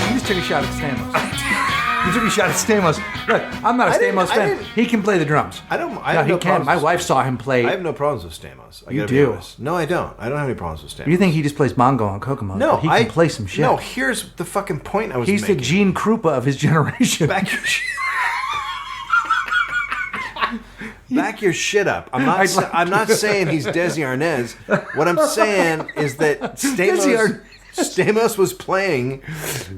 Speaker 1: You just took a shot at Stamos. You took a shot at Stamos. Look, I'm not a Stamos fan. He can play the drums.
Speaker 2: I have
Speaker 1: he
Speaker 2: no
Speaker 1: can.
Speaker 2: problems
Speaker 1: My
Speaker 2: with
Speaker 1: wife saw him play.
Speaker 2: I have no problems with Stamos.
Speaker 1: You do?
Speaker 2: No, I don't. I don't have any problems with Stamos.
Speaker 1: You think he just plays bongo on Kokomo?
Speaker 2: No,
Speaker 1: he can play some shit.
Speaker 2: No, here's the fucking point I was
Speaker 1: He's
Speaker 2: making.
Speaker 1: the Gene Krupa of his generation.
Speaker 2: Back your shit up. I'm not saying he's Desi Arnaz. What I'm saying is that Stamos was playing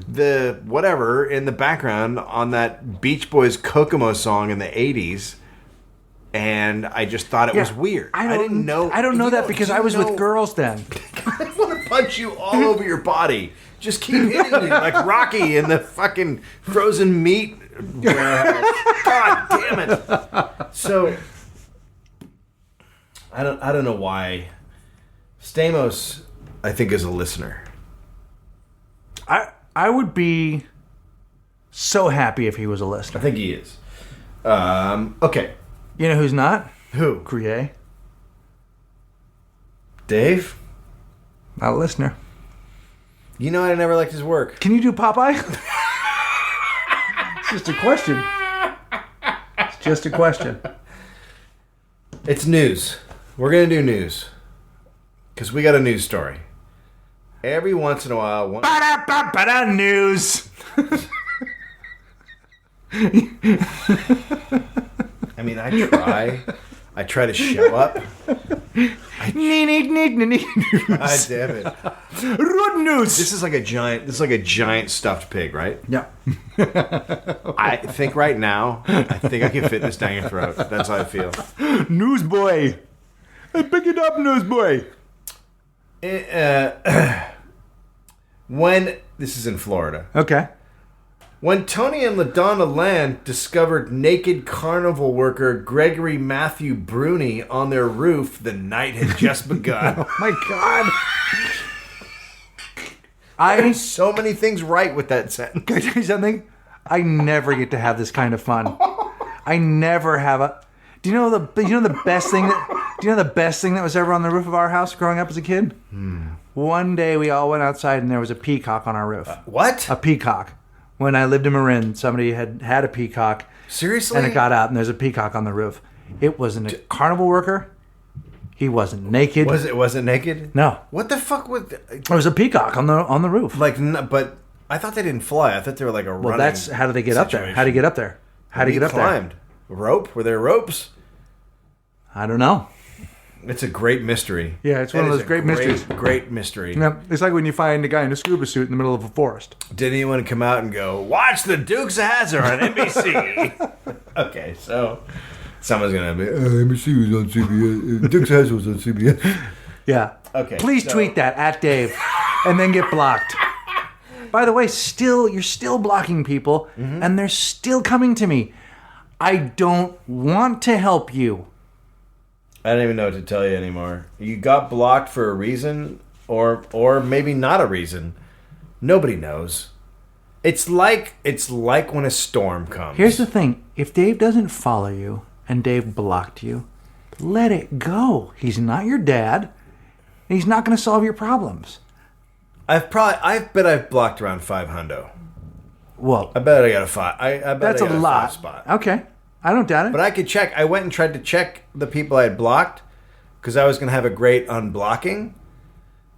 Speaker 2: the whatever in the background on that Beach Boys Kokomo song in the 80s. And I just thought it was weird. I didn't know.
Speaker 1: I don't know that because I was with girls then.
Speaker 2: I want to punch you all over your body. Just keep hitting me like Rocky in the fucking frozen meat warehouse. God damn it. So I don't know why Stamos, I think, is a listener.
Speaker 1: I would be so happy if he was a listener.
Speaker 2: I think he is. Okay.
Speaker 1: You know who's not?
Speaker 2: Who?
Speaker 1: Gruyere.
Speaker 2: Dave?
Speaker 1: Not a listener.
Speaker 2: You know I never liked his work.
Speaker 1: Can you do Popeye? It's just a question. It's just a question.
Speaker 2: It's news. We're going to do news. Because we got a news story. Every once in a while...
Speaker 1: News!
Speaker 2: I mean, I try to show up. God damn it.
Speaker 1: Road news!
Speaker 2: This is like a giant stuffed pig, right?
Speaker 1: Yeah.
Speaker 2: I think right now, I think I can fit this down your throat. That's how I feel.
Speaker 1: Newsboy. Hey, pick it up, newsboy.
Speaker 2: When this is in Florida.
Speaker 1: Okay.
Speaker 2: When Tony and LaDonna Land discovered naked carnival worker Gregory Matthew Bruni on their roof, the night had just begun.
Speaker 1: Oh my God.
Speaker 2: There's so many things right with that sentence.
Speaker 1: Can I tell you something? I never get to have this kind of fun. I never have a... Do you know the best thing that was ever on the roof of our house growing up as a kid? One day we all went outside and there was a peacock on our roof.
Speaker 2: What?
Speaker 1: A peacock. When I lived in Marin, somebody had a peacock.
Speaker 2: Seriously?
Speaker 1: And it got out and there's a peacock on the roof. It wasn't a carnival worker. He wasn't naked.
Speaker 2: Wasn't naked?
Speaker 1: No.
Speaker 2: What the fuck was...
Speaker 1: There was a peacock on the roof.
Speaker 2: But I thought they didn't fly. I thought they were like a running...
Speaker 1: Well, that's... How did they get up there? How did he get up there? How did he get up
Speaker 2: climbed?
Speaker 1: there?
Speaker 2: Rope? Were there ropes?
Speaker 1: I don't know.
Speaker 2: It's a great mystery.
Speaker 1: Yeah, it's one of those great mysteries.
Speaker 2: Great mystery.
Speaker 1: Yeah, it's like when you find a guy in a scuba suit in the middle of a forest.
Speaker 2: Did anyone come out and go, watch the Dukes of Hazzard on NBC? Okay, so someone's going to be, NBC was on CBS. Dukes of Hazzard was on CBS.
Speaker 1: Yeah.
Speaker 2: Okay.
Speaker 1: Please tweet that at Dave and then get blocked. By the way, you're still blocking people and they're still coming to me. I don't want to help you.
Speaker 2: I don't even know what to tell you anymore. You got blocked for a reason, or maybe not a reason. Nobody knows. It's like when a storm comes.
Speaker 1: Here's the thing: if Dave doesn't follow you and Dave blocked you, let it go. He's not your dad, and he's not going to solve your problems.
Speaker 2: I bet I've blocked around 500.
Speaker 1: Well,
Speaker 2: I bet I got a 5. I bet
Speaker 1: that's
Speaker 2: I got
Speaker 1: a lot.
Speaker 2: spot.
Speaker 1: Okay. I don't doubt it.
Speaker 2: But I could check. I went and tried to check the people I had blocked because I was going to have a great unblocking,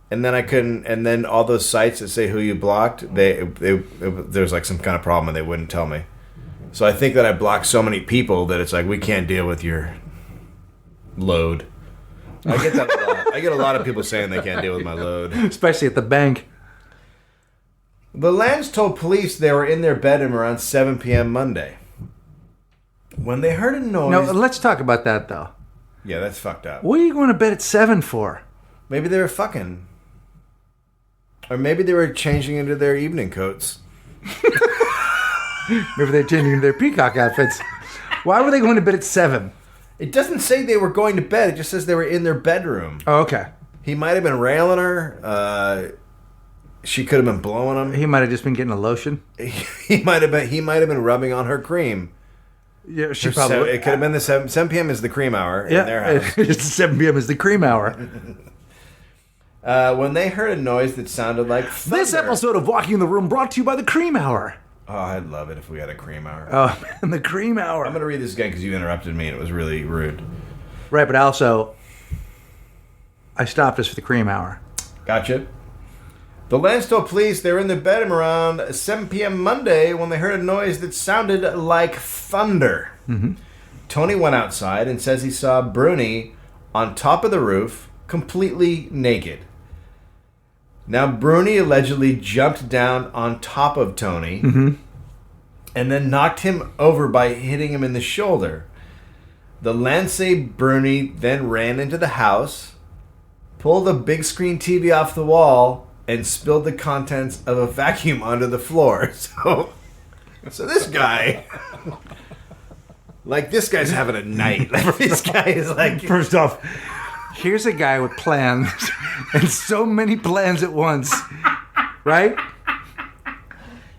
Speaker 2: and then I couldn't. And then all those sites that say who you blocked, there's like some kind of problem, and they wouldn't tell me. So I think that I blocked so many people that it's like we can't deal with your load. I get that a lot. I get a lot of people saying they can't deal with my load,
Speaker 1: especially at the bank.
Speaker 2: The Lands told police they were in their bedroom around 7 p.m. Monday. When they heard a noise...
Speaker 1: No, let's talk about that, though.
Speaker 2: Yeah, that's fucked up.
Speaker 1: What are you going to bed at 7 for?
Speaker 2: Maybe they were fucking. Or maybe they were changing into their evening coats.
Speaker 1: Maybe they're changing their peacock outfits. Why were they going to bed at 7?
Speaker 2: It doesn't say they were going to bed. It just says they were in their bedroom.
Speaker 1: Oh, okay.
Speaker 2: He might have been railing her. She could have been blowing him.
Speaker 1: He might have just been getting a lotion.
Speaker 2: He might have been rubbing on her cream.
Speaker 1: Yeah, she probably.
Speaker 2: It could have been the 7 p.m. is the cream hour in their house.
Speaker 1: It's 7 p.m. is the cream hour.
Speaker 2: When they heard a noise that sounded like thunder.
Speaker 1: This episode of Walking in the Room brought to you by the Cream Hour.
Speaker 2: Oh, I'd love it if we had a cream hour.
Speaker 1: Oh, man, the Cream Hour.
Speaker 2: I'm going to read this again because you interrupted me and it was really rude.
Speaker 1: Right, but also, I stopped us for the Cream Hour.
Speaker 2: Gotcha. The Lands told police they were in their bedroom around 7 p.m. Monday when they heard a noise that sounded like thunder.
Speaker 1: Mm-hmm.
Speaker 2: Tony went outside and says he saw Bruni on top of the roof, completely naked. Now, Bruni allegedly jumped down on top of Tony and then knocked him over by hitting him in the shoulder. The Lands say Bruni then ran into the house, pulled a big screen TV off the wall, and spilled the contents of a vacuum onto the floor. So this guy, this guy's having a night. This guy is like...
Speaker 1: First off, here's a guy with plans, and so many plans at once, right?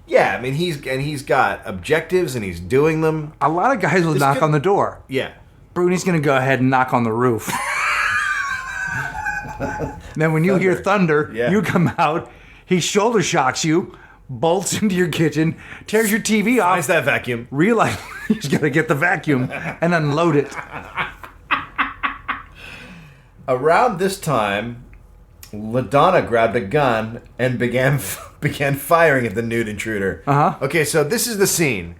Speaker 2: Yeah, I mean, he's got objectives, and he's doing them.
Speaker 1: A lot of guys will knock on the door.
Speaker 2: Yeah.
Speaker 1: Bruni's going to go ahead and knock on the roof. Then when you hear thunder, you come out, he shoulder shocks you, bolts into your kitchen, tears your TV off.
Speaker 2: Nice that vacuum.
Speaker 1: Realize he's got to get the vacuum and unload it.
Speaker 2: Around this time, LaDonna grabbed a gun and began firing at the nude intruder. Okay, so this is the scene.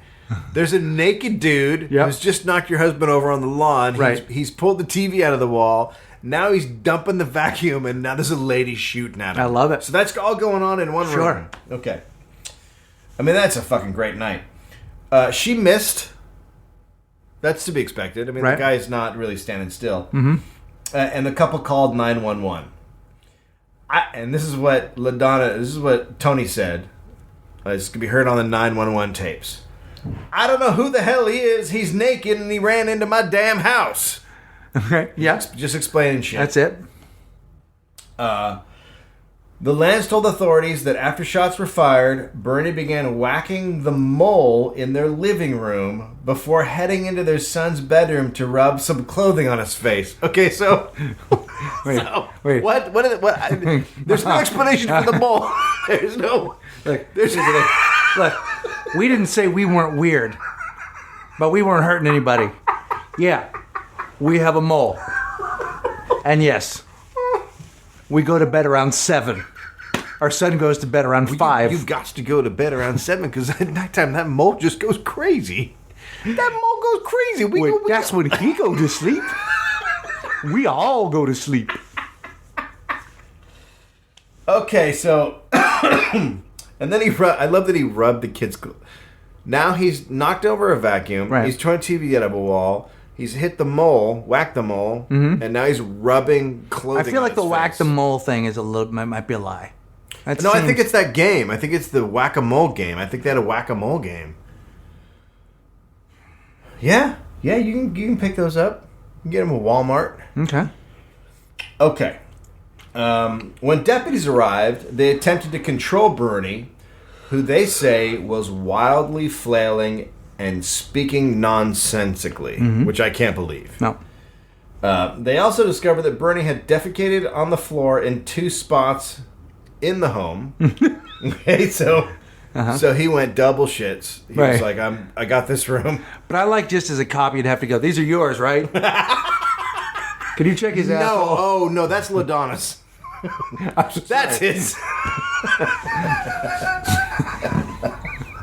Speaker 2: There's a naked dude who's just knocked your husband over on the lawn.
Speaker 1: Right.
Speaker 2: He's pulled the TV out of the wall. Now he's dumping the vacuum, and now there's a lady shooting at him.
Speaker 1: I love it.
Speaker 2: So that's all going on in one room.
Speaker 1: Sure.
Speaker 2: Okay. I mean, that's a fucking great night. She missed. That's to be expected. I mean, the guy's not really standing still. Mm-hmm. And the couple called 911. And this is what Tony said. This can be heard on the 911 tapes. I don't know who the hell he is. He's naked and he ran into my damn house.
Speaker 1: Okay, yeah.
Speaker 2: Just explaining shit.
Speaker 1: That's it.
Speaker 2: The Lands told authorities that after shots were fired, Bruni began whacking the mole in their living room before heading into their son's bedroom to rub some clothing on his face. Okay, so...
Speaker 1: Wait.
Speaker 2: What? There's no explanation for the mole. There's no...
Speaker 1: Look, we didn't say we weren't weird, but we weren't hurting anybody. Yeah, we have a mole. And yes, we go to bed around 7. Our son goes to bed around 5.
Speaker 2: You've got to go to bed around 7 because at nighttime that mole just goes crazy. That mole goes crazy.
Speaker 1: That's when he go to sleep. We all go to sleep.
Speaker 2: Okay, so... And then I love that he rubbed the kid's... Now he's knocked over a vacuum.
Speaker 1: Right.
Speaker 2: He's trying TV out of a wall. He's hit the mole, whacked the mole, and now he's rubbing clothing.
Speaker 1: I feel like the
Speaker 2: face.
Speaker 1: whack the mole thing is might be a lie.
Speaker 2: I think it's that game. I think it's the whack-a-mole game. I think they had a whack-a-mole game. Yeah, you can pick those up. You can get them at Walmart. Okay. When deputies arrived, they attempted to control Bruni, who they say was wildly flailing and speaking nonsensically, which I can't believe.
Speaker 1: No.
Speaker 2: They also discovered that Bruni had defecated on the floor in 2 spots in the home. Okay, so he went double shits. He was like, I got this room.
Speaker 1: But I like just as a cop, you'd have to go, these are yours, right? Can you check his asshole?
Speaker 2: Oh, no, that's LaDonna's. That's his.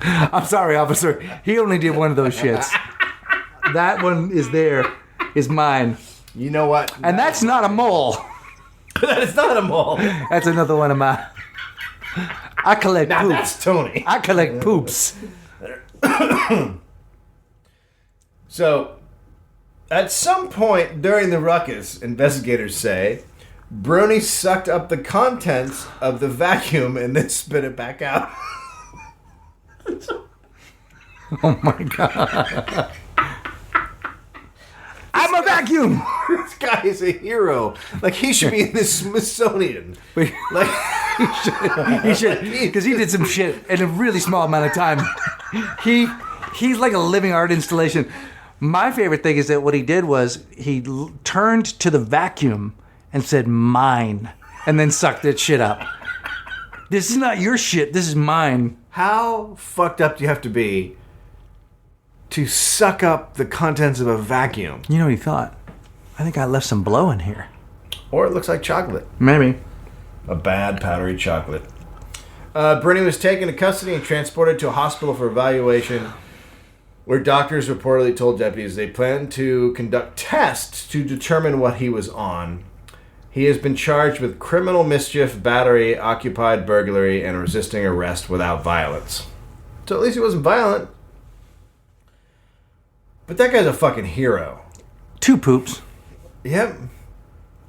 Speaker 1: I'm sorry, officer. He only did one of those shits. That one is mine.
Speaker 2: You know what?
Speaker 1: And that's not a mole.
Speaker 2: That is not a mole.
Speaker 1: That's another one of mine. I collect
Speaker 2: Now
Speaker 1: poop.
Speaker 2: that's Tony.
Speaker 1: I collect poops.
Speaker 2: So, at some point during the ruckus, investigators say, Bruni sucked up the contents of the vacuum and then spit it back out.
Speaker 1: Oh my god. I'm a vacuum.
Speaker 2: This guy is a hero. Like, he should be in the Smithsonian. Like,
Speaker 1: He should, because he did some shit in a really small amount of time. He's like a living art installation. My favorite thing is that what he did was he turned to the vacuum and said, "Mine," and then sucked that shit up. This is not your shit. This is mine.
Speaker 2: how fucked up do you have to be to suck up the contents of a vacuum?
Speaker 1: You know what he thought? I think I left some blow in here.
Speaker 2: Or it looks like chocolate.
Speaker 1: Maybe.
Speaker 2: A bad powdery chocolate. Bruni was taken to custody and transported to a hospital for evaluation, where doctors reportedly told deputies they planned to conduct tests to determine what he was on. He has been charged with criminal mischief, battery, occupied burglary, and resisting arrest without violence. So at least he wasn't violent. But that guy's a fucking hero.
Speaker 1: 2 poops.
Speaker 2: Yep.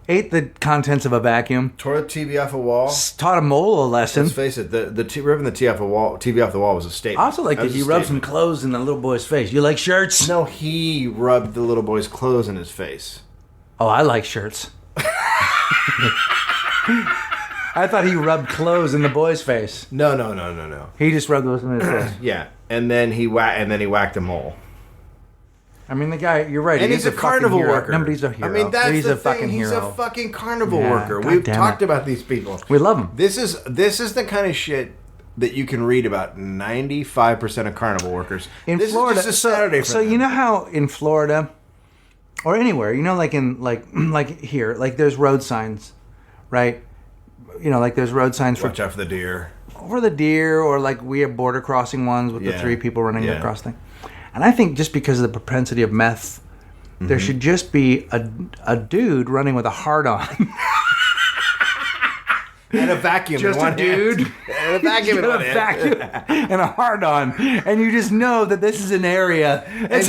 Speaker 1: Ate the contents of a vacuum.
Speaker 2: Tore the TV off a wall.
Speaker 1: Taught a mole a lesson.
Speaker 2: Let's face it, ripping the TV off the wall was a statement.
Speaker 1: I also like that he rubbed some clothes in the little boy's face. You like shirts?
Speaker 2: No, he rubbed the little boy's clothes in his face.
Speaker 1: Oh, I like shirts. I thought he rubbed clothes in the boy's face.
Speaker 2: No.
Speaker 1: He just rubbed those in his face.
Speaker 2: Yeah, and then he whacked a mole.
Speaker 1: I mean, the guy, you're right.
Speaker 2: And he's a carnival worker.
Speaker 1: No, but he's a hero.
Speaker 2: I mean, that's
Speaker 1: he's
Speaker 2: the
Speaker 1: a fucking
Speaker 2: thing. He's
Speaker 1: hero.
Speaker 2: a fucking carnival
Speaker 1: Yeah,
Speaker 2: worker.
Speaker 1: God
Speaker 2: We've
Speaker 1: damn
Speaker 2: talked
Speaker 1: it.
Speaker 2: about these people.
Speaker 1: We love him.
Speaker 2: This is the kind of shit that you can read about 95% of carnival workers.
Speaker 1: In
Speaker 2: this
Speaker 1: Florida,
Speaker 2: is just a Saturday for
Speaker 1: so
Speaker 2: them.
Speaker 1: you know how in Florida or anywhere, you know, like in like here, like there's road signs, right? You know, like there's road signs
Speaker 2: Watch out for the deer.
Speaker 1: for the deer, or like we have border crossing ones with the 3 people running across thing. And I think just because of the propensity of meth, there should just be a dude running with a hard-on.
Speaker 2: And a vacuum
Speaker 1: Just
Speaker 2: in one
Speaker 1: a dude.
Speaker 2: hand. And a vacuum in
Speaker 1: a
Speaker 2: one hand.
Speaker 1: vacuum and a hard-on. And you just know that this is an area.
Speaker 2: And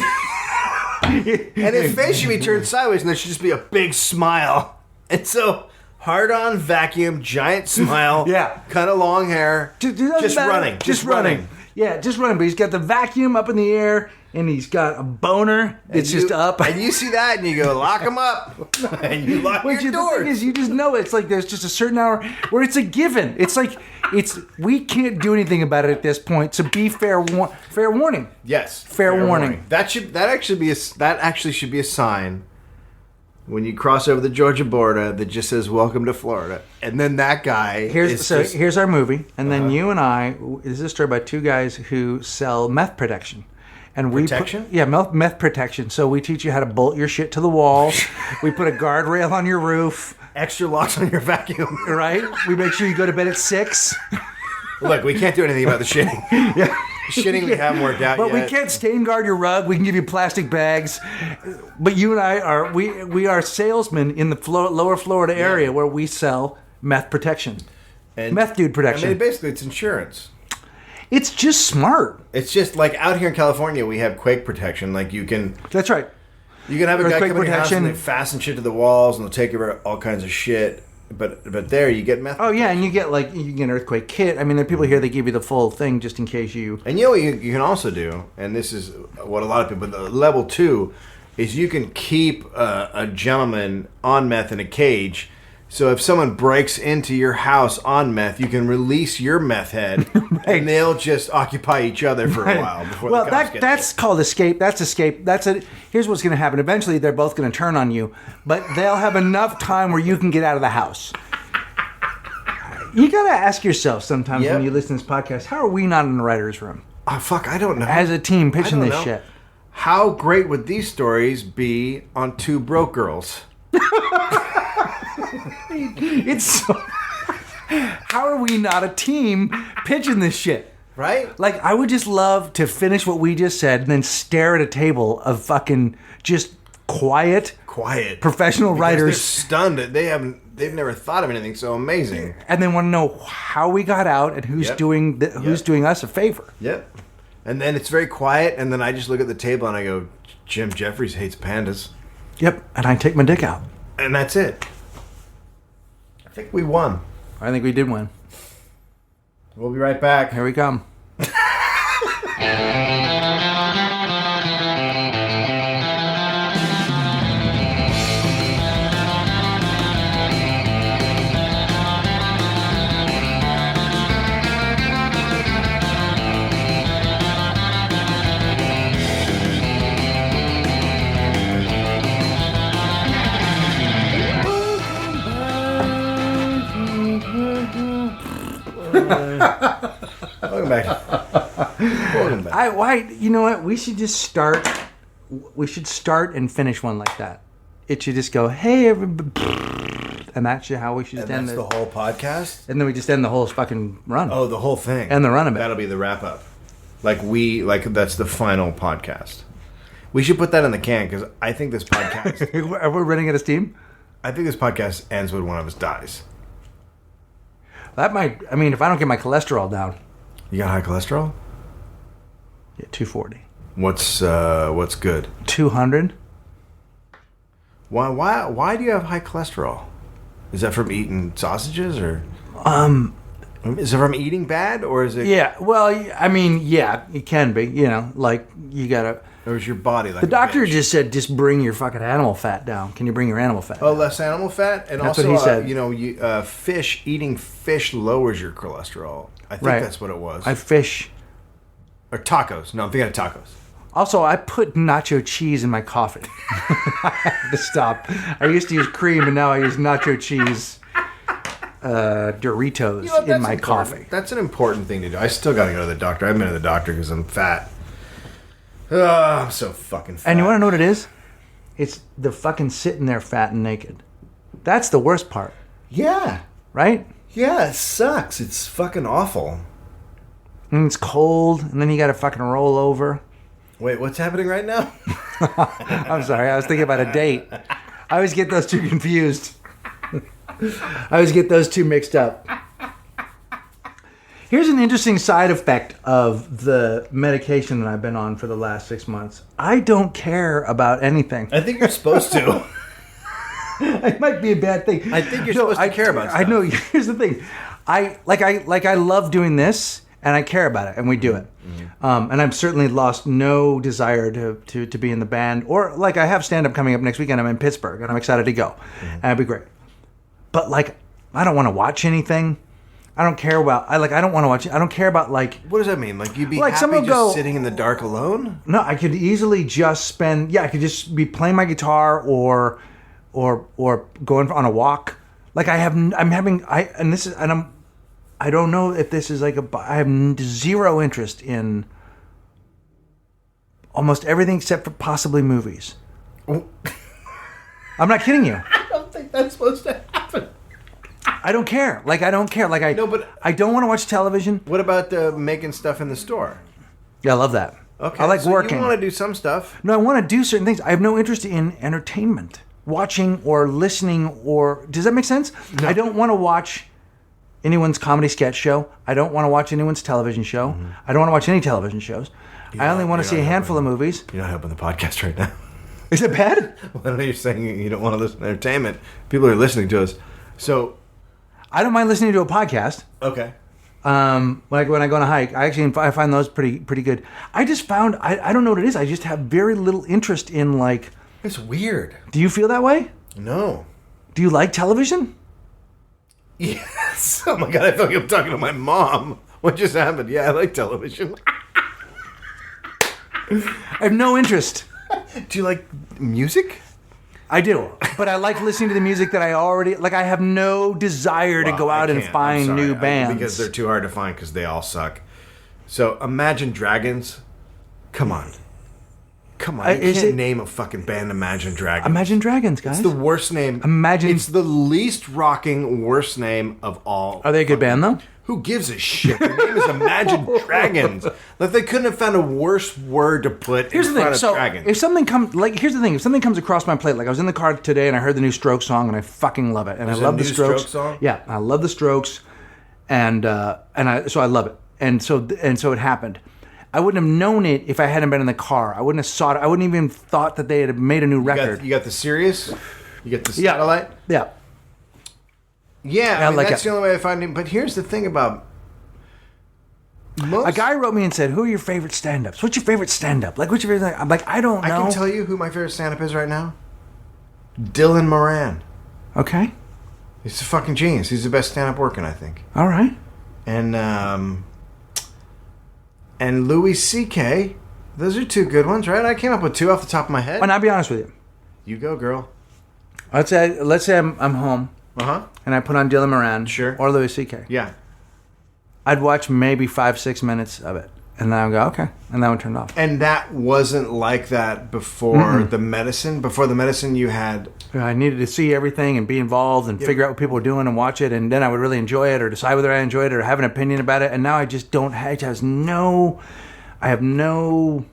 Speaker 2: his face should be turned sideways, and there should just be a big smile. And so, hard-on, vacuum, giant smile.
Speaker 1: Yeah.
Speaker 2: Kind of long hair. Just running.
Speaker 1: Just running. Yeah, just running. But he's got the vacuum up in the air, and he's got a boner that's just up.
Speaker 2: And you see that, and you go, lock him up. And you lock your
Speaker 1: The thing
Speaker 2: doors.
Speaker 1: is, you just know it's like there's just a certain hour where it's a given. It's like we can't do anything about it at this point. So be fair warning.
Speaker 2: Yes.
Speaker 1: Fair warning.
Speaker 2: That actually should be a sign when you cross over the Georgia border that just says "Welcome to Florida," and then that guy.
Speaker 1: Here's our movie, and then you and I. This is a story about 2 guys who sell meth protection. And
Speaker 2: Protection?
Speaker 1: Meth protection. So we teach you how to bolt your shit to the wall. We put a guardrail on your roof.
Speaker 2: Extra locks on your vacuum.
Speaker 1: Right? We make sure you go to bed at 6.
Speaker 2: Look, we can't do anything about the shitting.
Speaker 1: Yeah.
Speaker 2: Shitting we haven't worked out
Speaker 1: But
Speaker 2: yet.
Speaker 1: we can't stain guard your rug. We can give you plastic bags. But you and I are we are salesmen in the lower Florida area where we sell meth protection.
Speaker 2: And,
Speaker 1: meth dude protection.
Speaker 2: I mean, basically, it's insurance.
Speaker 1: It's just smart.
Speaker 2: It's just like out here in California, we have quake protection. Like you can
Speaker 1: That's right.
Speaker 2: have a guy
Speaker 1: Earthquake
Speaker 2: come in your house and
Speaker 1: protection.
Speaker 2: they fasten shit to the walls and they'll take over all kinds of shit. But there you get meth.
Speaker 1: Oh yeah, and you get an earthquake kit. I mean, there are people here that give you the full thing just in case you.
Speaker 2: And you know what you can also do, and this is what a lot of people. But level 2 is you can keep a gentleman on meth in a cage. So if someone breaks into your house on meth, you can release your meth head, and they'll just occupy each other for a while before the cops get
Speaker 1: that's called escape. That's escape. Here's what's going to happen. Eventually, they're both going to turn on you, but they'll have enough time where you can get out of the house. You got to ask yourself sometimes when you listen to this podcast, how are we not in the writer's room?
Speaker 2: Oh, fuck, I don't know.
Speaker 1: As a team pitching this shit.
Speaker 2: How great would these stories be on 2 broke girls?
Speaker 1: It's so... How are we not a team pitching this shit?
Speaker 2: Right?
Speaker 1: Like, I would just love to finish what we just said and then stare at a table of fucking just quiet professional
Speaker 2: Because
Speaker 1: writers.
Speaker 2: they're stunned. They've never thought of anything so amazing.
Speaker 1: And they want to know how we got out and who's doing us a favor.
Speaker 2: Yep. And then it's very quiet, and then I just look at the table and I go, Jim Jeffries hates pandas.
Speaker 1: Yep. And I take my dick out.
Speaker 2: And that's it. I think we won.
Speaker 1: I think we did win.
Speaker 2: We'll be right back.
Speaker 1: Here we come.
Speaker 2: Welcome back.
Speaker 1: You know what? We should just start. We should start and finish one like that. It should just go, hey, everybody. And that's how we should just end
Speaker 2: that's the whole podcast?
Speaker 1: And then we just end the whole fucking run.
Speaker 2: Oh, the whole thing.
Speaker 1: And the run of it.
Speaker 2: That'll be the wrap up. Like that's the final podcast. We should put that in the can because I think this podcast.
Speaker 1: Are we running out of steam?
Speaker 2: I think this podcast ends when one of us dies.
Speaker 1: That might. I mean, if I don't get my cholesterol down.
Speaker 2: You got high cholesterol?
Speaker 1: Yeah, 240.
Speaker 2: What's good?
Speaker 1: 200.
Speaker 2: Why do you have high cholesterol? Is that from eating sausages or? Is it from eating bad or is it?
Speaker 1: Yeah. Well, I mean, yeah, it can be. You know, like you gotta.
Speaker 2: Or is your body like
Speaker 1: the doctor just said, just bring your fucking animal fat down. Can you bring your animal fat?
Speaker 2: Oh, less animal fat, and
Speaker 1: that's
Speaker 2: also,
Speaker 1: what he said.
Speaker 2: Eating fish lowers your cholesterol. I think that's what it was.
Speaker 1: I fish.
Speaker 2: Or tacos. No, I'm thinking of tacos.
Speaker 1: Also, I put nacho cheese in my coffee. I have to stop. I used to use cream, and now I use nacho cheese Doritos in my coffee.
Speaker 2: That's an important thing to do. I still got to go to the doctor. I haven't been to the doctor because I'm fat. I'm so fucking fat.
Speaker 1: And you want to know what it is? It's the fucking sitting there fat and naked. That's the worst part.
Speaker 2: Yeah.
Speaker 1: Right?
Speaker 2: Yeah, it sucks. It's fucking awful.
Speaker 1: And it's cold, and then you got to fucking roll over.
Speaker 2: Wait, what's happening right now?
Speaker 1: I'm sorry, I was thinking about a date. I always get those two confused. I always get those two mixed up. Here's an interesting side effect of the medication that I've been on for the last 6 months. I don't care about anything.
Speaker 2: I think you're supposed to.
Speaker 1: It might be a bad thing.
Speaker 2: I think you're supposed to care about stuff.
Speaker 1: I know. Here's the thing. I love doing this, and I care about it, and we do it. Mm-hmm. And I've certainly lost no desire to be in the band. Or, like, I have stand-up coming up next weekend. I'm in Pittsburgh, and I'm excited to go. Mm-hmm. And it'll be great. But, like, I don't want to watch anything. I don't care about. I don't want to watch it. I don't care about like.
Speaker 2: What does that mean? Like you'd be
Speaker 1: like
Speaker 2: happy just sitting in the dark alone?
Speaker 1: No, I could easily just spend. Yeah, I could just be playing my guitar or going on a walk. Like I don't know if this is like I have zero interest in almost everything except for possibly movies. Oh. I'm not kidding you.
Speaker 2: I don't think that's supposed to happen.
Speaker 1: I don't care. Like, I don't care. Like, I don't want to watch television.
Speaker 2: What about making stuff in the store?
Speaker 1: Yeah, I love that.
Speaker 2: Okay.
Speaker 1: I like working.
Speaker 2: You want to do some stuff.
Speaker 1: No, I want to do certain things. I have no interest in entertainment. Watching or listening or... Does that make sense? No. I don't want to watch anyone's comedy sketch show. I don't want to watch anyone's television show. Mm-hmm. I don't want to watch any television shows. I only want to see a handful of movies.
Speaker 2: You're not helping the podcast right now.
Speaker 1: Is it bad?
Speaker 2: Well, I know you're saying you don't want to listen to entertainment. People are listening to us. So...
Speaker 1: I don't mind listening to a podcast.
Speaker 2: Okay.
Speaker 1: When I go on a hike, I find those pretty good. I just found I don't know what it is. I just have very little interest in like.
Speaker 2: It's weird.
Speaker 1: Do you feel that way?
Speaker 2: No.
Speaker 1: Do you like television?
Speaker 2: Yes. Oh my god! I feel like I'm talking to my mom. What just happened? Yeah, I like television.
Speaker 1: I have no interest.
Speaker 2: Do you like music?
Speaker 1: I do, but I like listening to the music that I already like. I have no desire to go out and find new bands
Speaker 2: because they're too hard to find because they all suck. So Imagine Dragons, come on, you can't name a fucking band Imagine Dragons.
Speaker 1: Imagine Dragons, guys.
Speaker 2: It's the worst name.
Speaker 1: It's
Speaker 2: the least rocking, worst name of all.
Speaker 1: Are they a good band though?
Speaker 2: Who gives a shit? Their name is Imagine Dragons. Like they couldn't have found a worse word to put in front of dragon.
Speaker 1: If something comes, like here's the thing, if something comes across my plate, like I was in the car today and I heard the new Strokes song and I fucking love it, and I love the Strokes
Speaker 2: song.
Speaker 1: Yeah, I love the Strokes, and so I love it, and so it happened. I wouldn't have known it if I hadn't been in the car. I wouldn't have saw it. I wouldn't even thought that they had made a new record.
Speaker 2: You got the Sirius. You got the satellite.
Speaker 1: Yeah.
Speaker 2: Yeah, I mean, like that's the only way I find him. But here's the thing about
Speaker 1: a guy wrote me and said, "Who are your favorite stand-ups? What's your favorite stand-up? Like, what's your favorite?" I'm like, I don't know.
Speaker 2: I can tell you who my favorite stand-up is right now. Dylan Moran.
Speaker 1: Okay.
Speaker 2: He's a fucking genius. He's the best stand-up working, I think.
Speaker 1: All right.
Speaker 2: And Louis C.K. Those are two good ones, right? I came up with two off the top of my head.
Speaker 1: And I'll be honest with you.
Speaker 2: You go, girl.
Speaker 1: Let's say I'm home.
Speaker 2: Uh-huh.
Speaker 1: And I put on Dylan Moran.
Speaker 2: Sure.
Speaker 1: Or Louis C.K.
Speaker 2: Yeah.
Speaker 1: I'd watch maybe 5-6 minutes of it. And then I would go, okay. And that would turn off.
Speaker 2: And that wasn't like that before the medicine? Before the medicine you had...
Speaker 1: I needed to see everything and be involved and figure out what people were doing and watch it. And then I would really enjoy it or decide whether I enjoyed it or have an opinion about it. And now I just don't have... I have no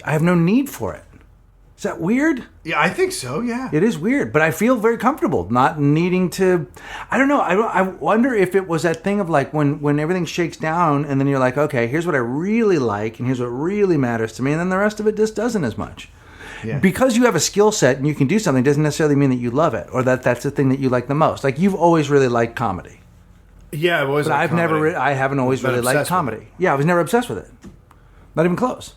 Speaker 1: need for it. Is that weird?
Speaker 2: Yeah, I think so, yeah.
Speaker 1: It is weird, but I feel very comfortable not needing to... I don't know. I wonder if it was that thing of like when everything shakes down and then you're like, okay, here's what I really like and here's what really matters to me, and then the rest of it just doesn't as much.
Speaker 2: Yeah.
Speaker 1: Because you have a skill set and you can do something doesn't necessarily mean that you love it or that that's the thing that you like the most. Like, you've always really liked comedy.
Speaker 2: Yeah, I've always liked comedy.
Speaker 1: I haven't always really liked comedy. Yeah, I was never obsessed with it. Not even close.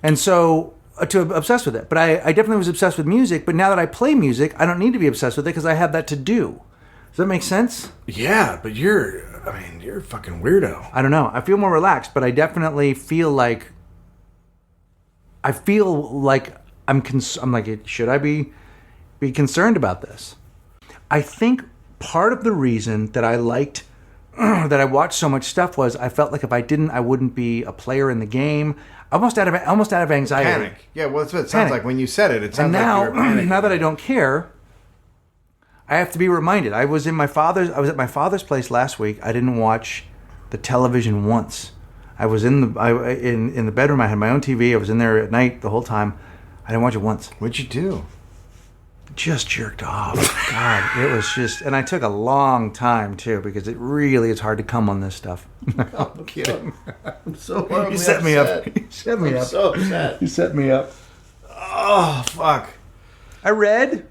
Speaker 1: And so... to obsessed with it. But I definitely was obsessed with music, but now that I play music, I don't need to be obsessed with it because I have that to do. Does that make sense?
Speaker 2: Yeah, but you're a fucking weirdo.
Speaker 1: I don't know. I feel more relaxed, but I definitely feel like... I'm like, should I be concerned about this? I think part of the reason that I liked... that I watched so much stuff was I felt like if I didn't, I wouldn't be a player in the game. Almost out of anxiety.
Speaker 2: Panic. Yeah, well, that's what it sounds like when you said it. It sounds like you were panicking.
Speaker 1: Now that I don't care, I have to be reminded. I was at my father's place last week. I didn't watch the television once. I was in the bedroom. I had my own TV. I was in there at night the whole time. I didn't watch it once.
Speaker 2: What'd you do?
Speaker 1: Just jerked off. God, it was just... And I took a long time, too, because it really is hard to come on this stuff. I'm kidding.
Speaker 2: I'm so horribly
Speaker 1: You set me up. You set me up.
Speaker 2: I'm so upset.
Speaker 1: You set me up.
Speaker 2: Oh, fuck.
Speaker 1: I read.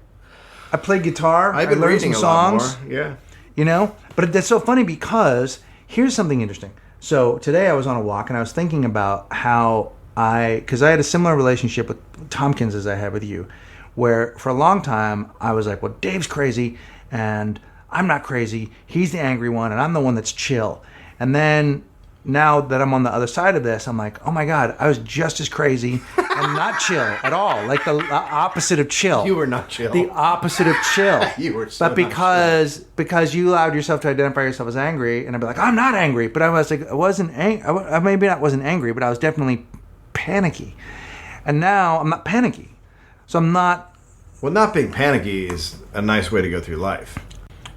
Speaker 1: I played guitar.
Speaker 2: I've been reading some songs. Lot more. Yeah.
Speaker 1: You know? But that's so funny because here's something interesting. So today I was on a walk and I was thinking about how because I had a similar relationship with Tompkins as I had with you, where for a long time I was like, well, Dave's crazy and I'm not crazy. He's the angry one and I'm the one that's chill. And then now that I'm on the other side of this, I'm like, oh my God, I was just as crazy and not chill at all. Like the opposite of chill.
Speaker 2: You were not chill.
Speaker 1: The opposite of chill.
Speaker 2: You were so
Speaker 1: But because you allowed yourself to identify yourself as angry, and I'd be like, I'm not angry. But I was like, I wasn't angry. Maybe I wasn't angry, but I was definitely panicky. And now I'm not panicky. So I'm not...
Speaker 2: Well, not being panicky is a nice way to go through life.